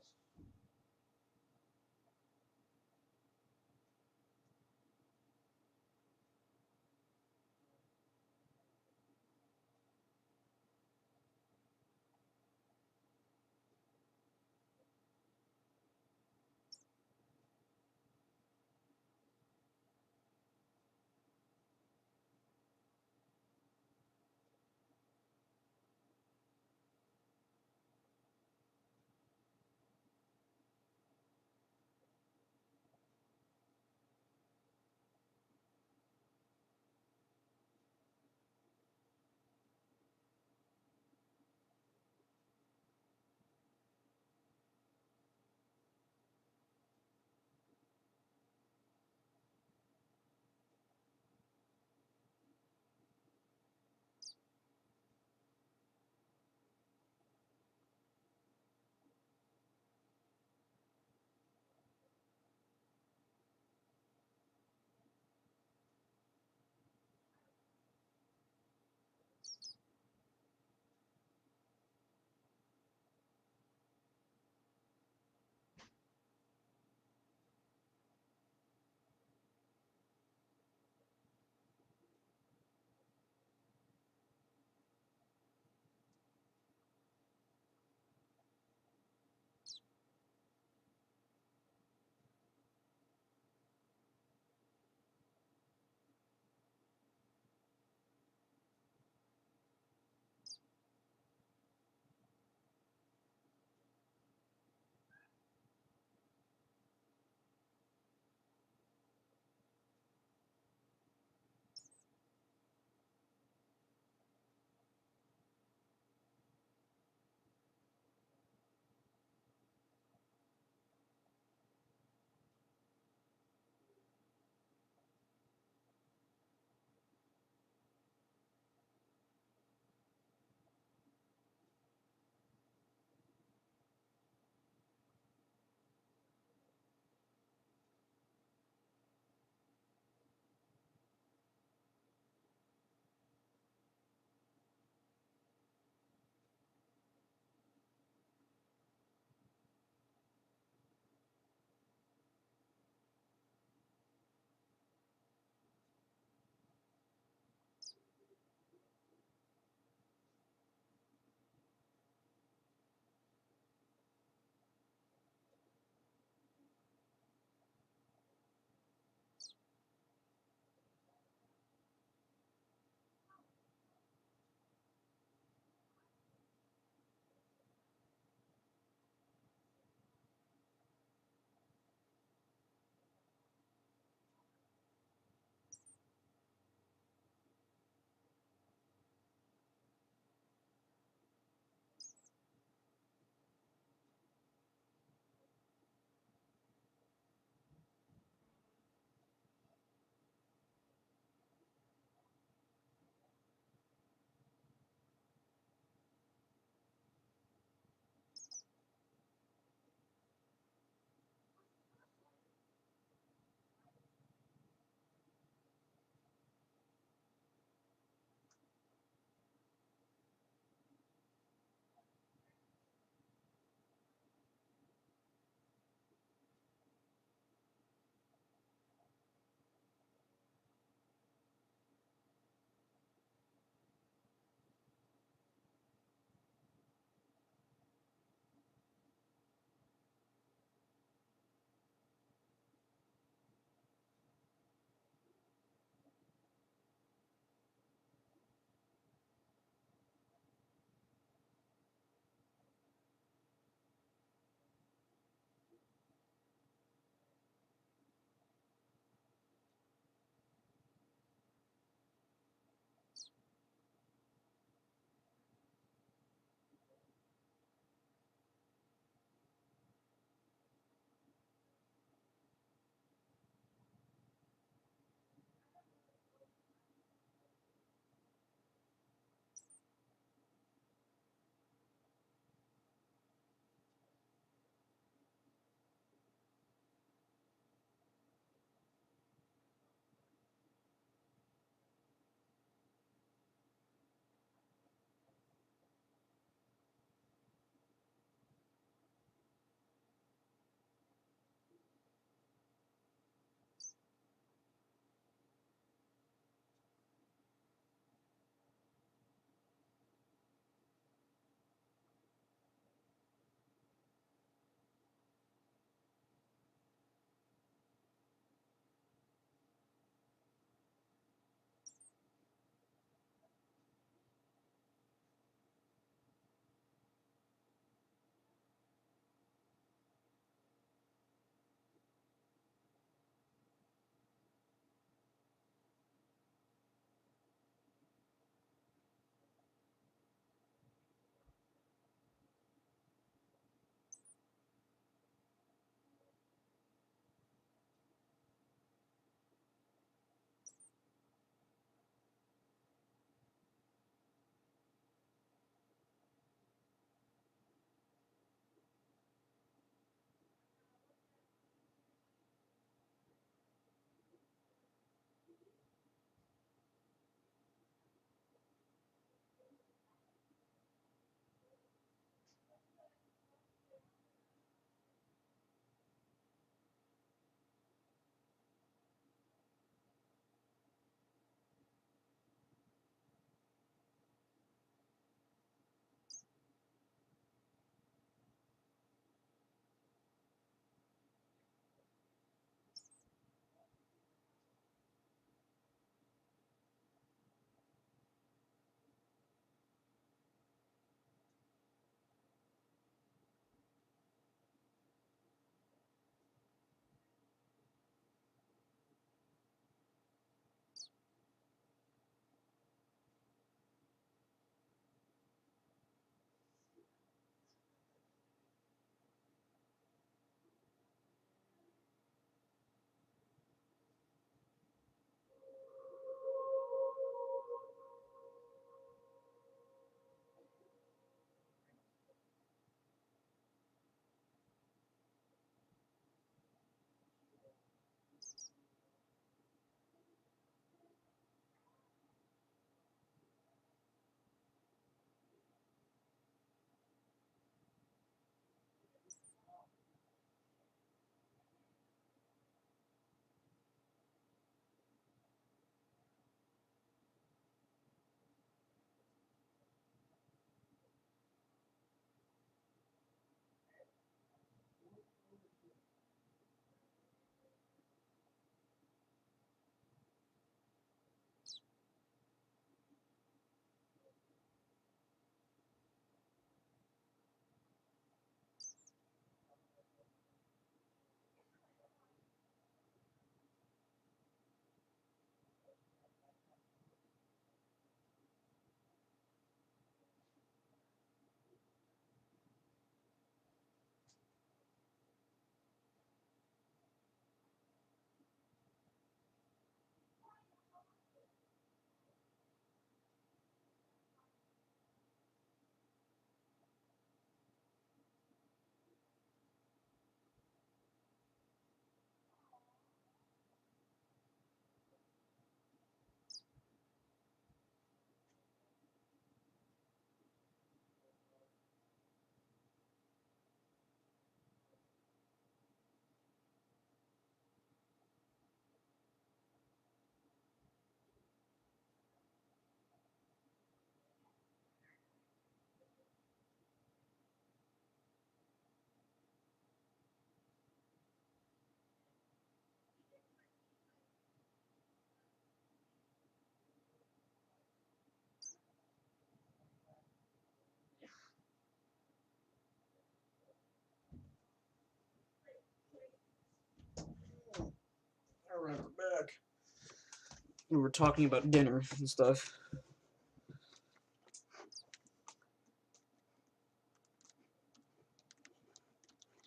we were talking about dinner and stuff.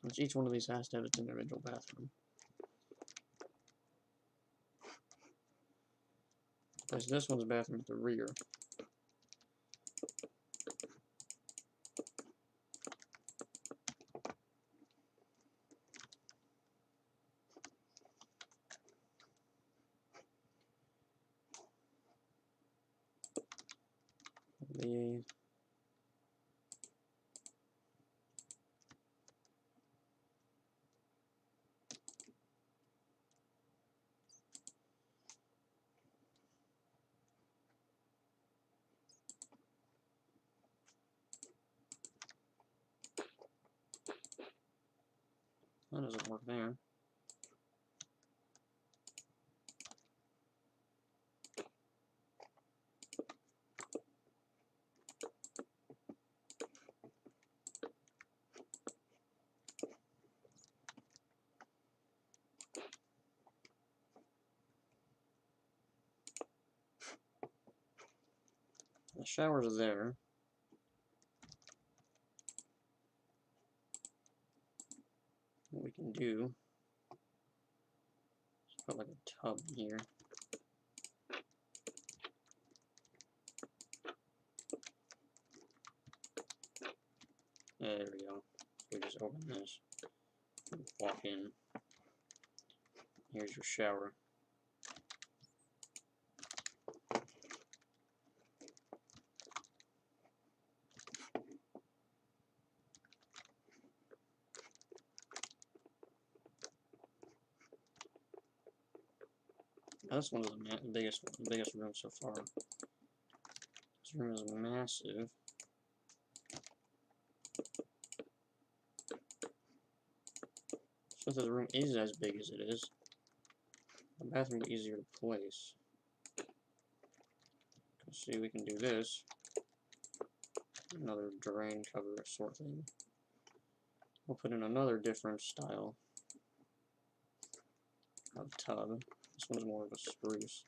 Which each one of these has to have its individual bathroom. Because this one's bathroom at the rear. That doesn't work there. The shower's there. What we can do is put like a tub here. There we go. We just open this, walk in. Here's your shower. Now this one is the biggest room so far. This room is massive. Since this room is as big as it is, the bathroom will be easier to place. See, we can do this. Another drain cover sort thing. We'll put in another different style of tub. This one's more of a spruce.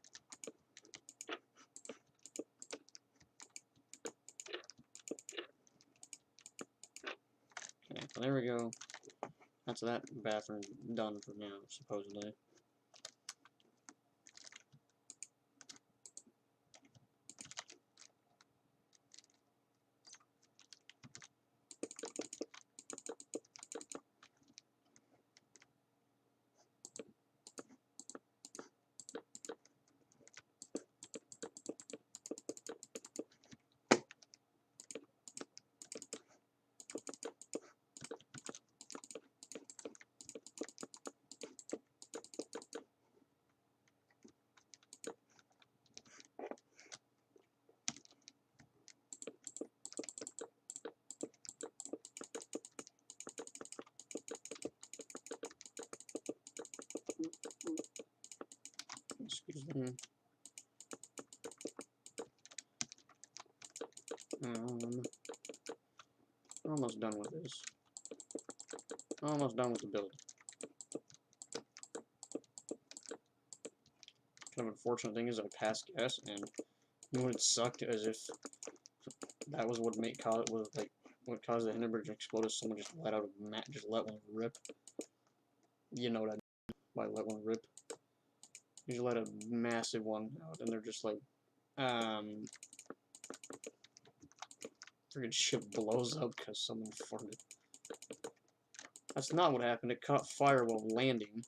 Okay, so there we go. That's that bathroom done for now, supposedly. Excuse me. We're almost done with this. Almost done with the build. Kind of unfortunate thing is I passed gas, and you know what, it sucked as if that was what what caused the Hindenburg to explode. Is someone just let out a just let one rip. You know what I mean by let one rip. You just let a massive one out, and they're just like, friggin' ship blows up because someone farted. That's not what happened. It caught fire while landing.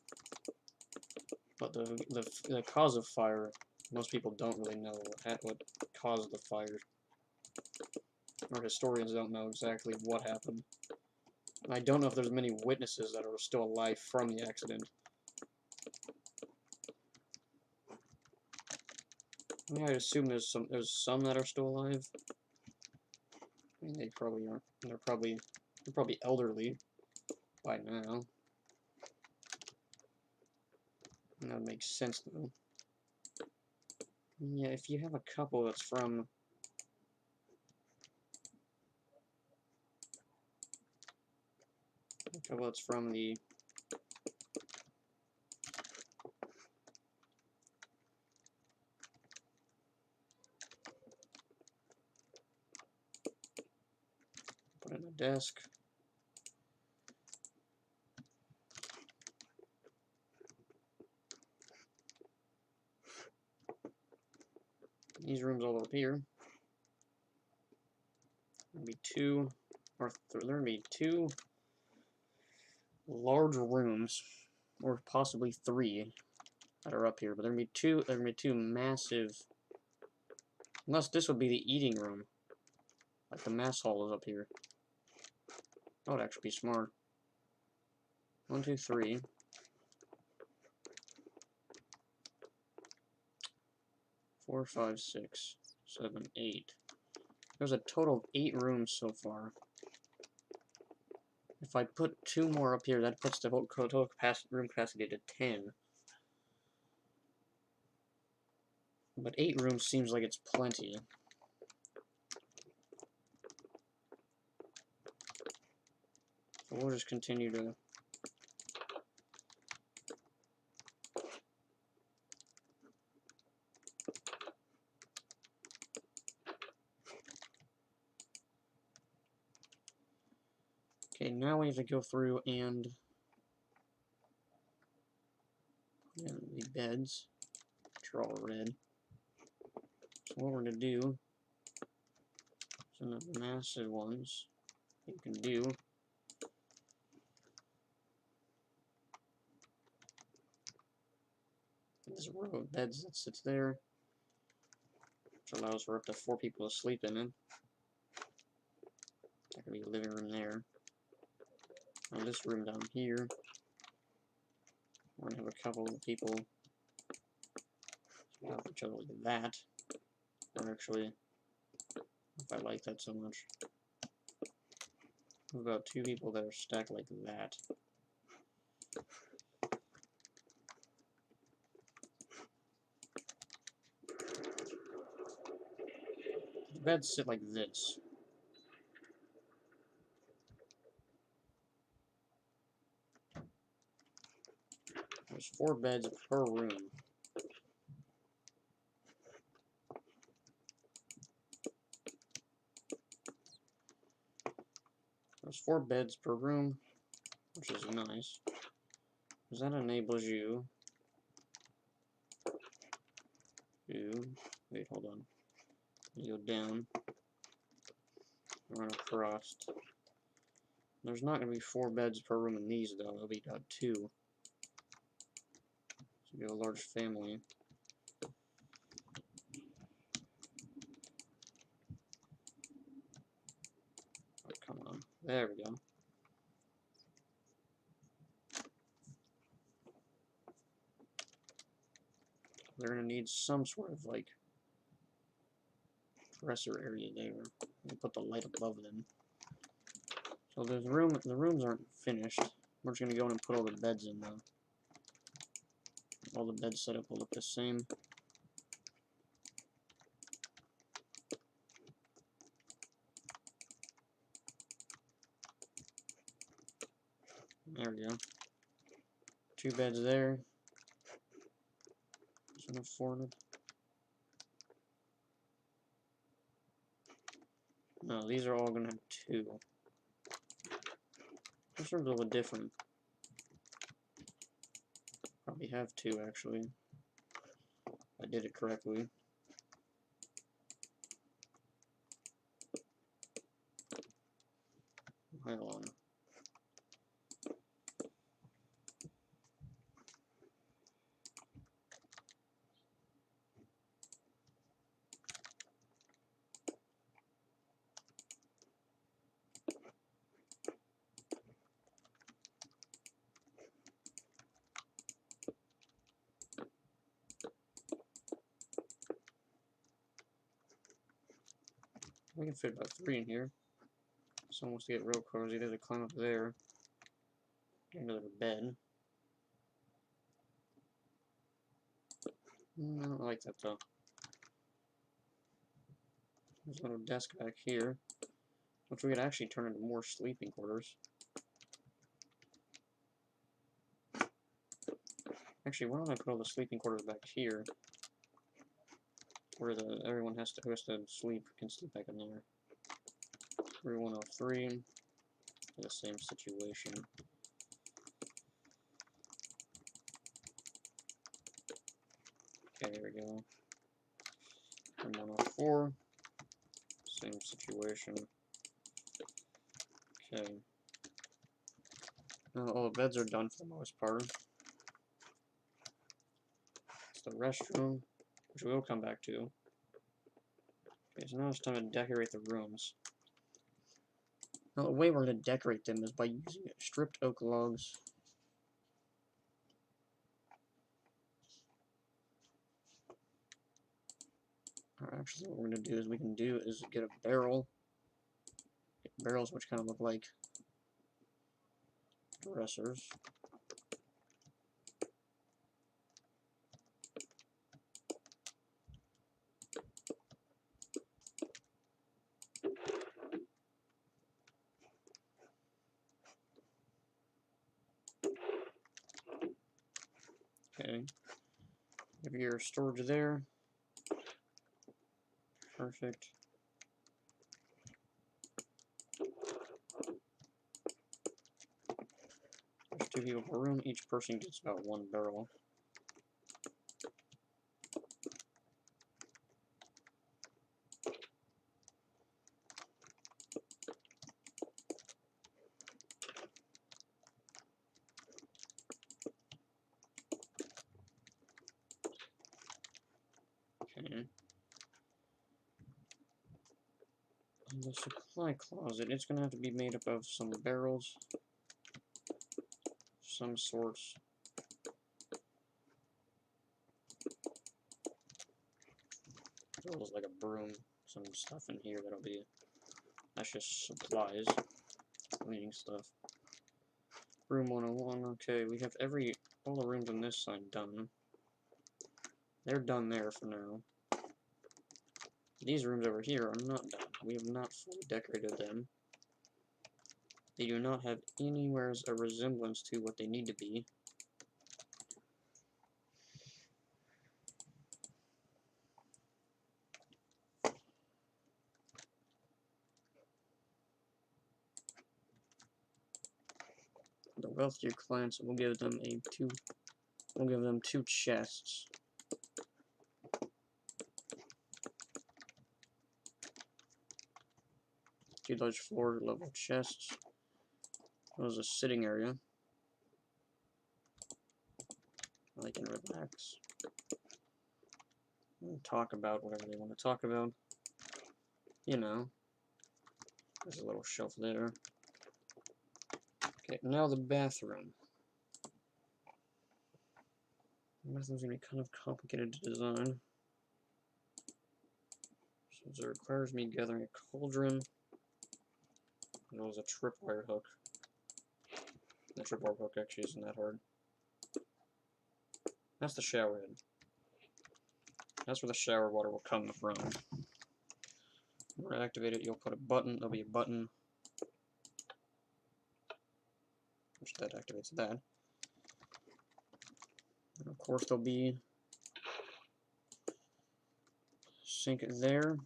But the cause of fire, most people don't really know what caused the fire. Or historians don't know exactly what happened. And I don't know if there's many witnesses that are still alive from the accident. I mean, I assume there's some that are still alive. I mean, they probably aren't. They're probably elderly by now. And that makes sense though. Yeah, if you have a couple that's from the desk. These rooms all up here. There'll be two, or there'll be two large rooms, or possibly three that are up here. But there'll be two massive. Unless this would be the eating room, like the mess hall is up here. That would actually be smart. 1, 2, 3. 4, 5, 6, 7, 8. There's a total of 8 rooms so far. If I put 2 more up here, that puts the whole total room capacity to 10. But 8 rooms seems like it's plenty. So we'll just continue to... Okay, now we have to go through and the beds, which are all red. So what we're going to do, some of the massive ones you can do, this row of beds that sits there, which allows for up to 4 people to sleep in it. That could be a living room there. Now this room down here, we're going to have a couple of people off each other like that. Or actually, if I like that so much, we've got 2 people that are stacked like that. The beds sit like this. There's 4 beds per room. There's 4 beds per room, which is nice, because that enables you to, wait, hold on, you go down, run across. There's not going to be 4 beds per room in these, though. There'll be 2. So you have a large family. Oh, come on. There we go. They're going to need some sort of, like, dresser area there. And put the light above them. So the rooms aren't finished. We're just going to go in and put all the beds in, though. All the beds set up will look the same. There we go. 2 beds there. Is enough afforded? No, these are all going to have 2. This one's a little different. Probably have 2, actually. I did it correctly. Hold on. We can fit about 3 in here. Someone wants to get real cozy, they have to climb up there. Get into their bed. I don't like that though. There's a little desk back here, which we could actually turn into more sleeping quarters. Actually, why don't I put all the sleeping quarters back here, where everyone who has to sleep can sleep back in there. 3103. the same situation. Okay, there we go. And 104. Same situation. Okay. Now all the beds are done for the most part. It's the restroom, which we will come back to. Okay, so now it's time to decorate the rooms. Now the way we're going to decorate them is by using stripped oak logs. Or actually what we're going to do is get a barrel. Get barrels which kind of look like dressers. Okay. Have your storage there. Perfect. There's 2 people per room. Each person gets about 1 barrel. Okay. And the supply closet, it's going to have to be made up of some barrels, some sorts. As well as like a broom, some stuff in here that's just supplies, cleaning stuff. Room 101, okay, we have all the rooms on this side done. They're done there for now. These rooms over here are not done. We have not fully decorated them. They do not have anywhere a resemblance to what they need to be. The wealthier clients will give them two chests. 2 large floor level chests. There's a sitting area. They can relax and talk about whatever they want to talk about. You know, there's a little shelf there. Okay, now the bathroom. The bathroom's gonna be kind of complicated to design. So it requires me gathering a cauldron. And there's a tripwire hook. The tripwire hook actually isn't that hard. That's the shower head. That's where the shower water will come from. When you activate it, you'll put a button. There'll be a button, which that activates that. And of course, there'll be a sink there.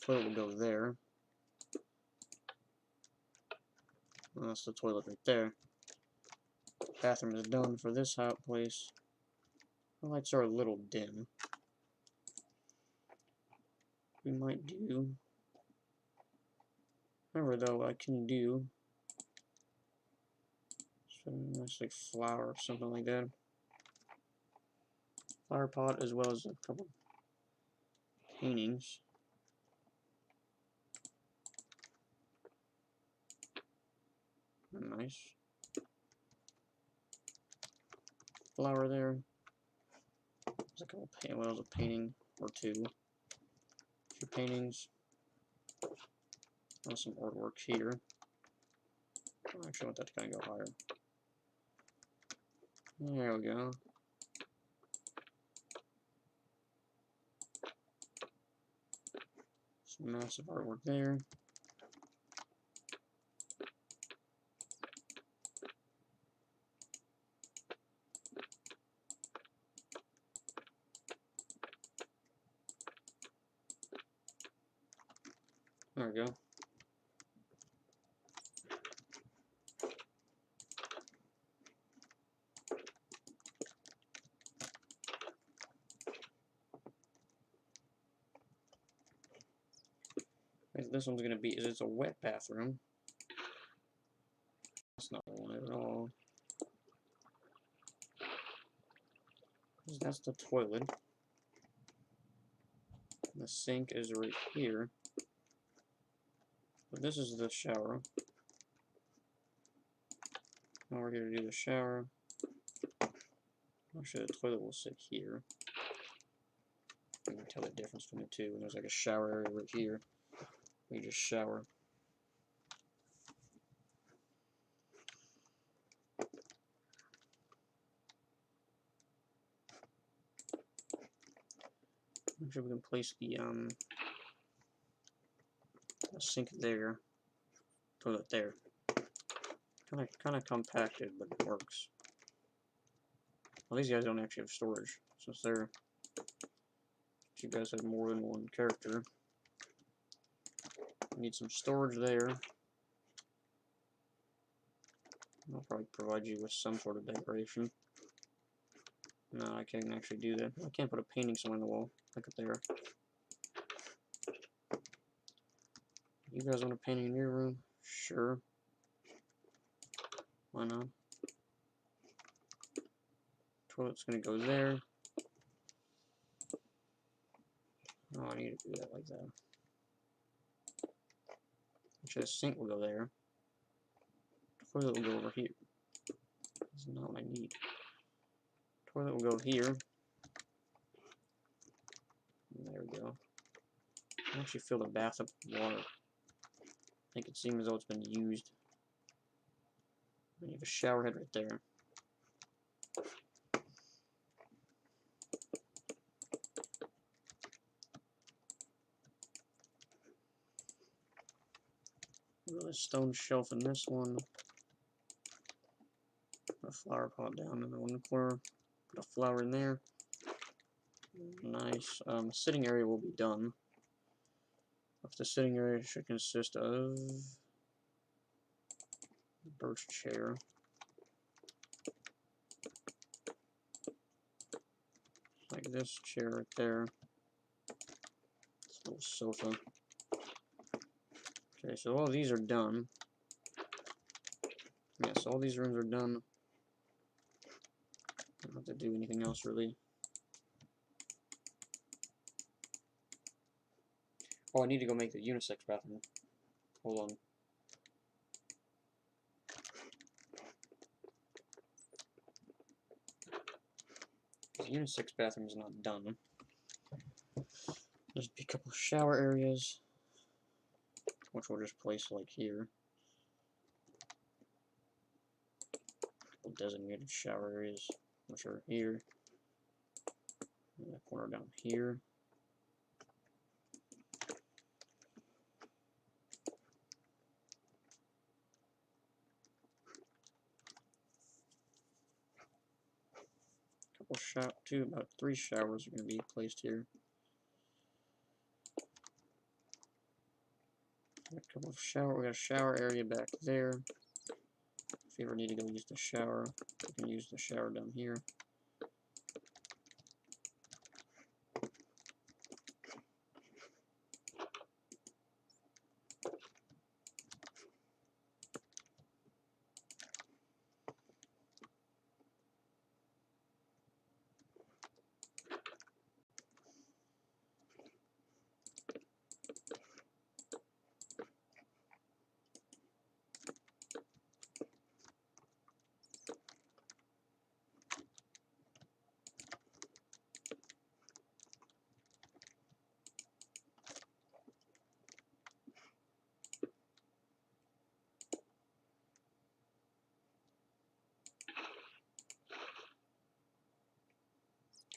Toilet will go there. And that's the toilet right there. Bathroom is done for this hot place. The lights are a little dim. We might do. However, though, I can do some nice like flower or something like that. Flower pot as well as a couple paintings. Nice. Flower there. There's a couple a painting or two. 2 paintings. Oh, some artwork here. I actually want that to kind of go higher. There we go. Some massive artwork there. There we go. this one's gonna be is it's a wet bathroom. That's not the one at all. That's the toilet. The sink is right here. But this is the shower. Now we're here to do the shower. Actually, the toilet will sit here. You can tell the difference between the two. And there's like a shower area right here. We just shower. Actually, we can place the sink there, toilet there. Kind of compacted, but it works. Well, these guys don't actually have storage, since they're. You guys have more than one character. Need some storage there. I'll probably provide you with some sort of decoration. No, I can't actually do that. I can't put a painting somewhere on the wall. Look up there. You guys want a painting in your room? Sure. Why not? Toilet's gonna go there. Oh, I need to do that like that. Actually, the sink will go there. Toilet will go over here. That's not what I need. Toilet will go here. And there we go. I actually fill the bath up with water. Make it seem as though it's been used. And you have a shower head right there. Put a stone shelf in this one. Put a flower pot down in the one corner. Put a flower in there. Nice. Sitting area will be done. The sitting area should consist of birch chair. Like this chair right there. This little sofa. Okay, so all these are done. Yes, all these rooms are done. I don't have to do anything else really. Oh, I need to go make the unisex bathroom. Hold on. The unisex bathroom is not done. There's a couple of shower areas, which we'll just place like here. Couple designated shower areas, which are here. And that corner down here. About 3 showers are going to be placed here. We got a shower area back there. If you ever need to go use the shower, you can use the shower down here.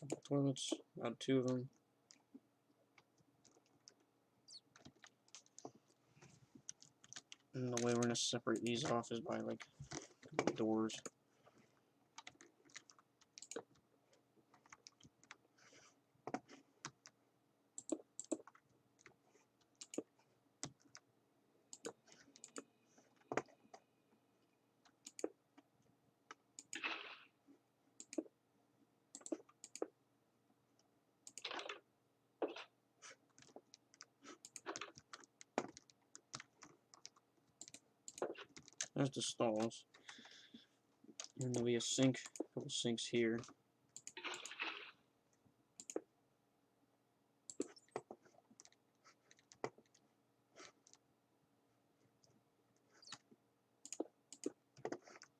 Couple toilets, about 2 of them. And the way we're going to separate these off is by like doors. There's the stalls. And there'll be a sink, a couple sinks here.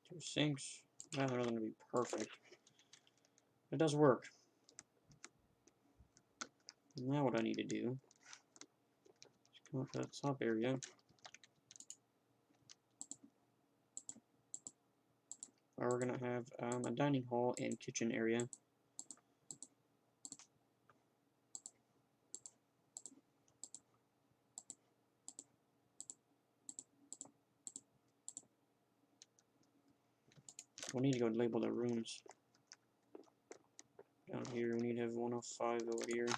Two sinks. Not really going to be perfect. It does work. Now what I need to do is come up to the top area. Where we're going to have a dining hall and kitchen area. We need to go label the rooms. Down here, we need to have 105 over here.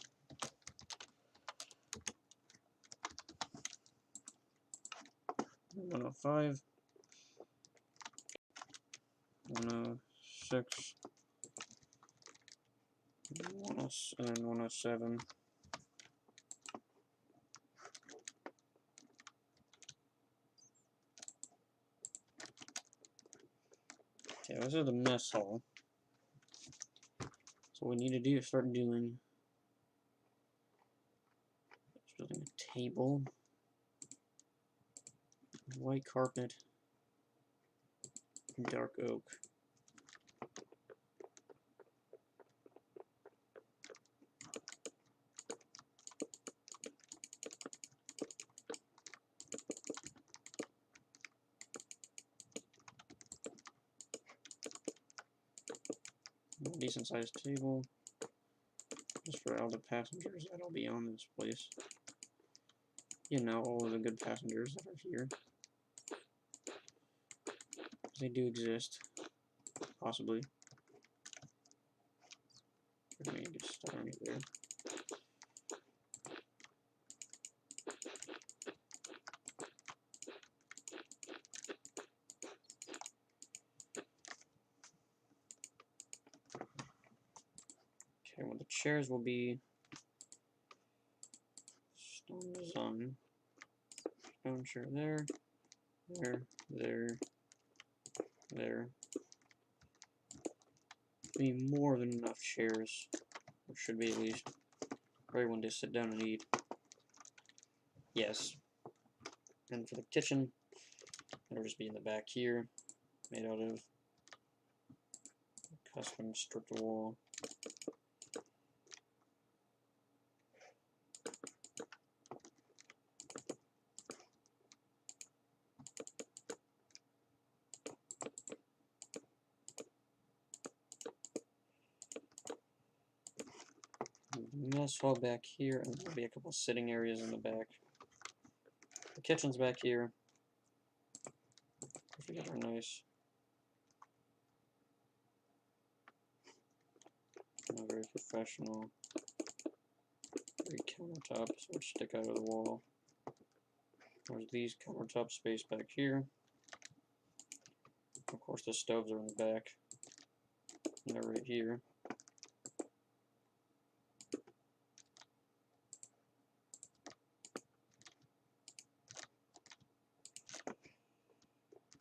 One 105. 106. And then 107. Okay, this is the mess hall. So what we need to do is start doing building a table, white carpet, and dark oak. A decent sized table, just for all the passengers that'll be on this place. You know, all of the good passengers that are here. They do exist, possibly. Let me get started there. Okay, well the chairs will be stone design. Stone chair there, there. Be more than enough chairs, or should be at least, for everyone to sit down and eat. Yes. And for the kitchen, it'll just be in the back here, made out of custom stripped wall. Mess hall back here, and there'll be a couple sitting areas in the back. The kitchen's back here. If we get our nice, very professional, very countertops which stick out of the wall. There's these countertop space back here. Of course, the stoves are in the back, and they're right here.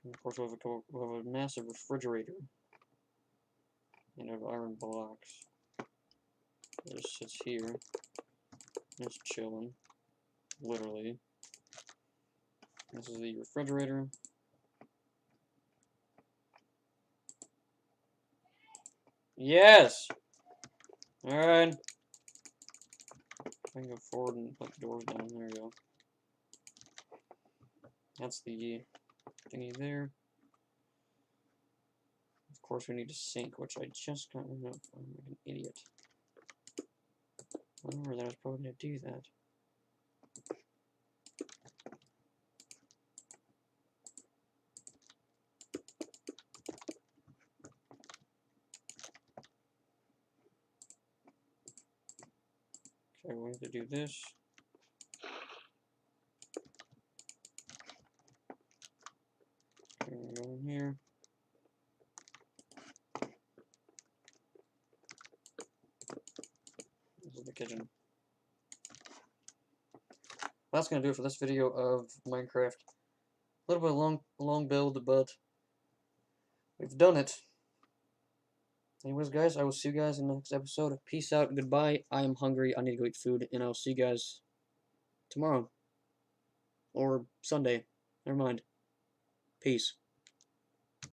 And of course, we'll have a massive refrigerator made of iron blocks. It just sits here. It's chilling, literally. This is the refrigerator. Yes! Alright. I can go forward and put the doors down. There we go. That's the thingy there. Of course, we need a sink, which I just got rid of. I'm like an idiot. I remember that I was probably going to do that. Okay, we have to do this. Okay, we go in here. This is the kitchen. That's going to do it for this video of Minecraft A little bit long build, but we've done it. Anyways, guys, I will see you guys in the next episode. Peace out, goodbye. I am hungry, I need to go eat food, and I'll see you guys tomorrow. Or Sunday. Never mind. Peace.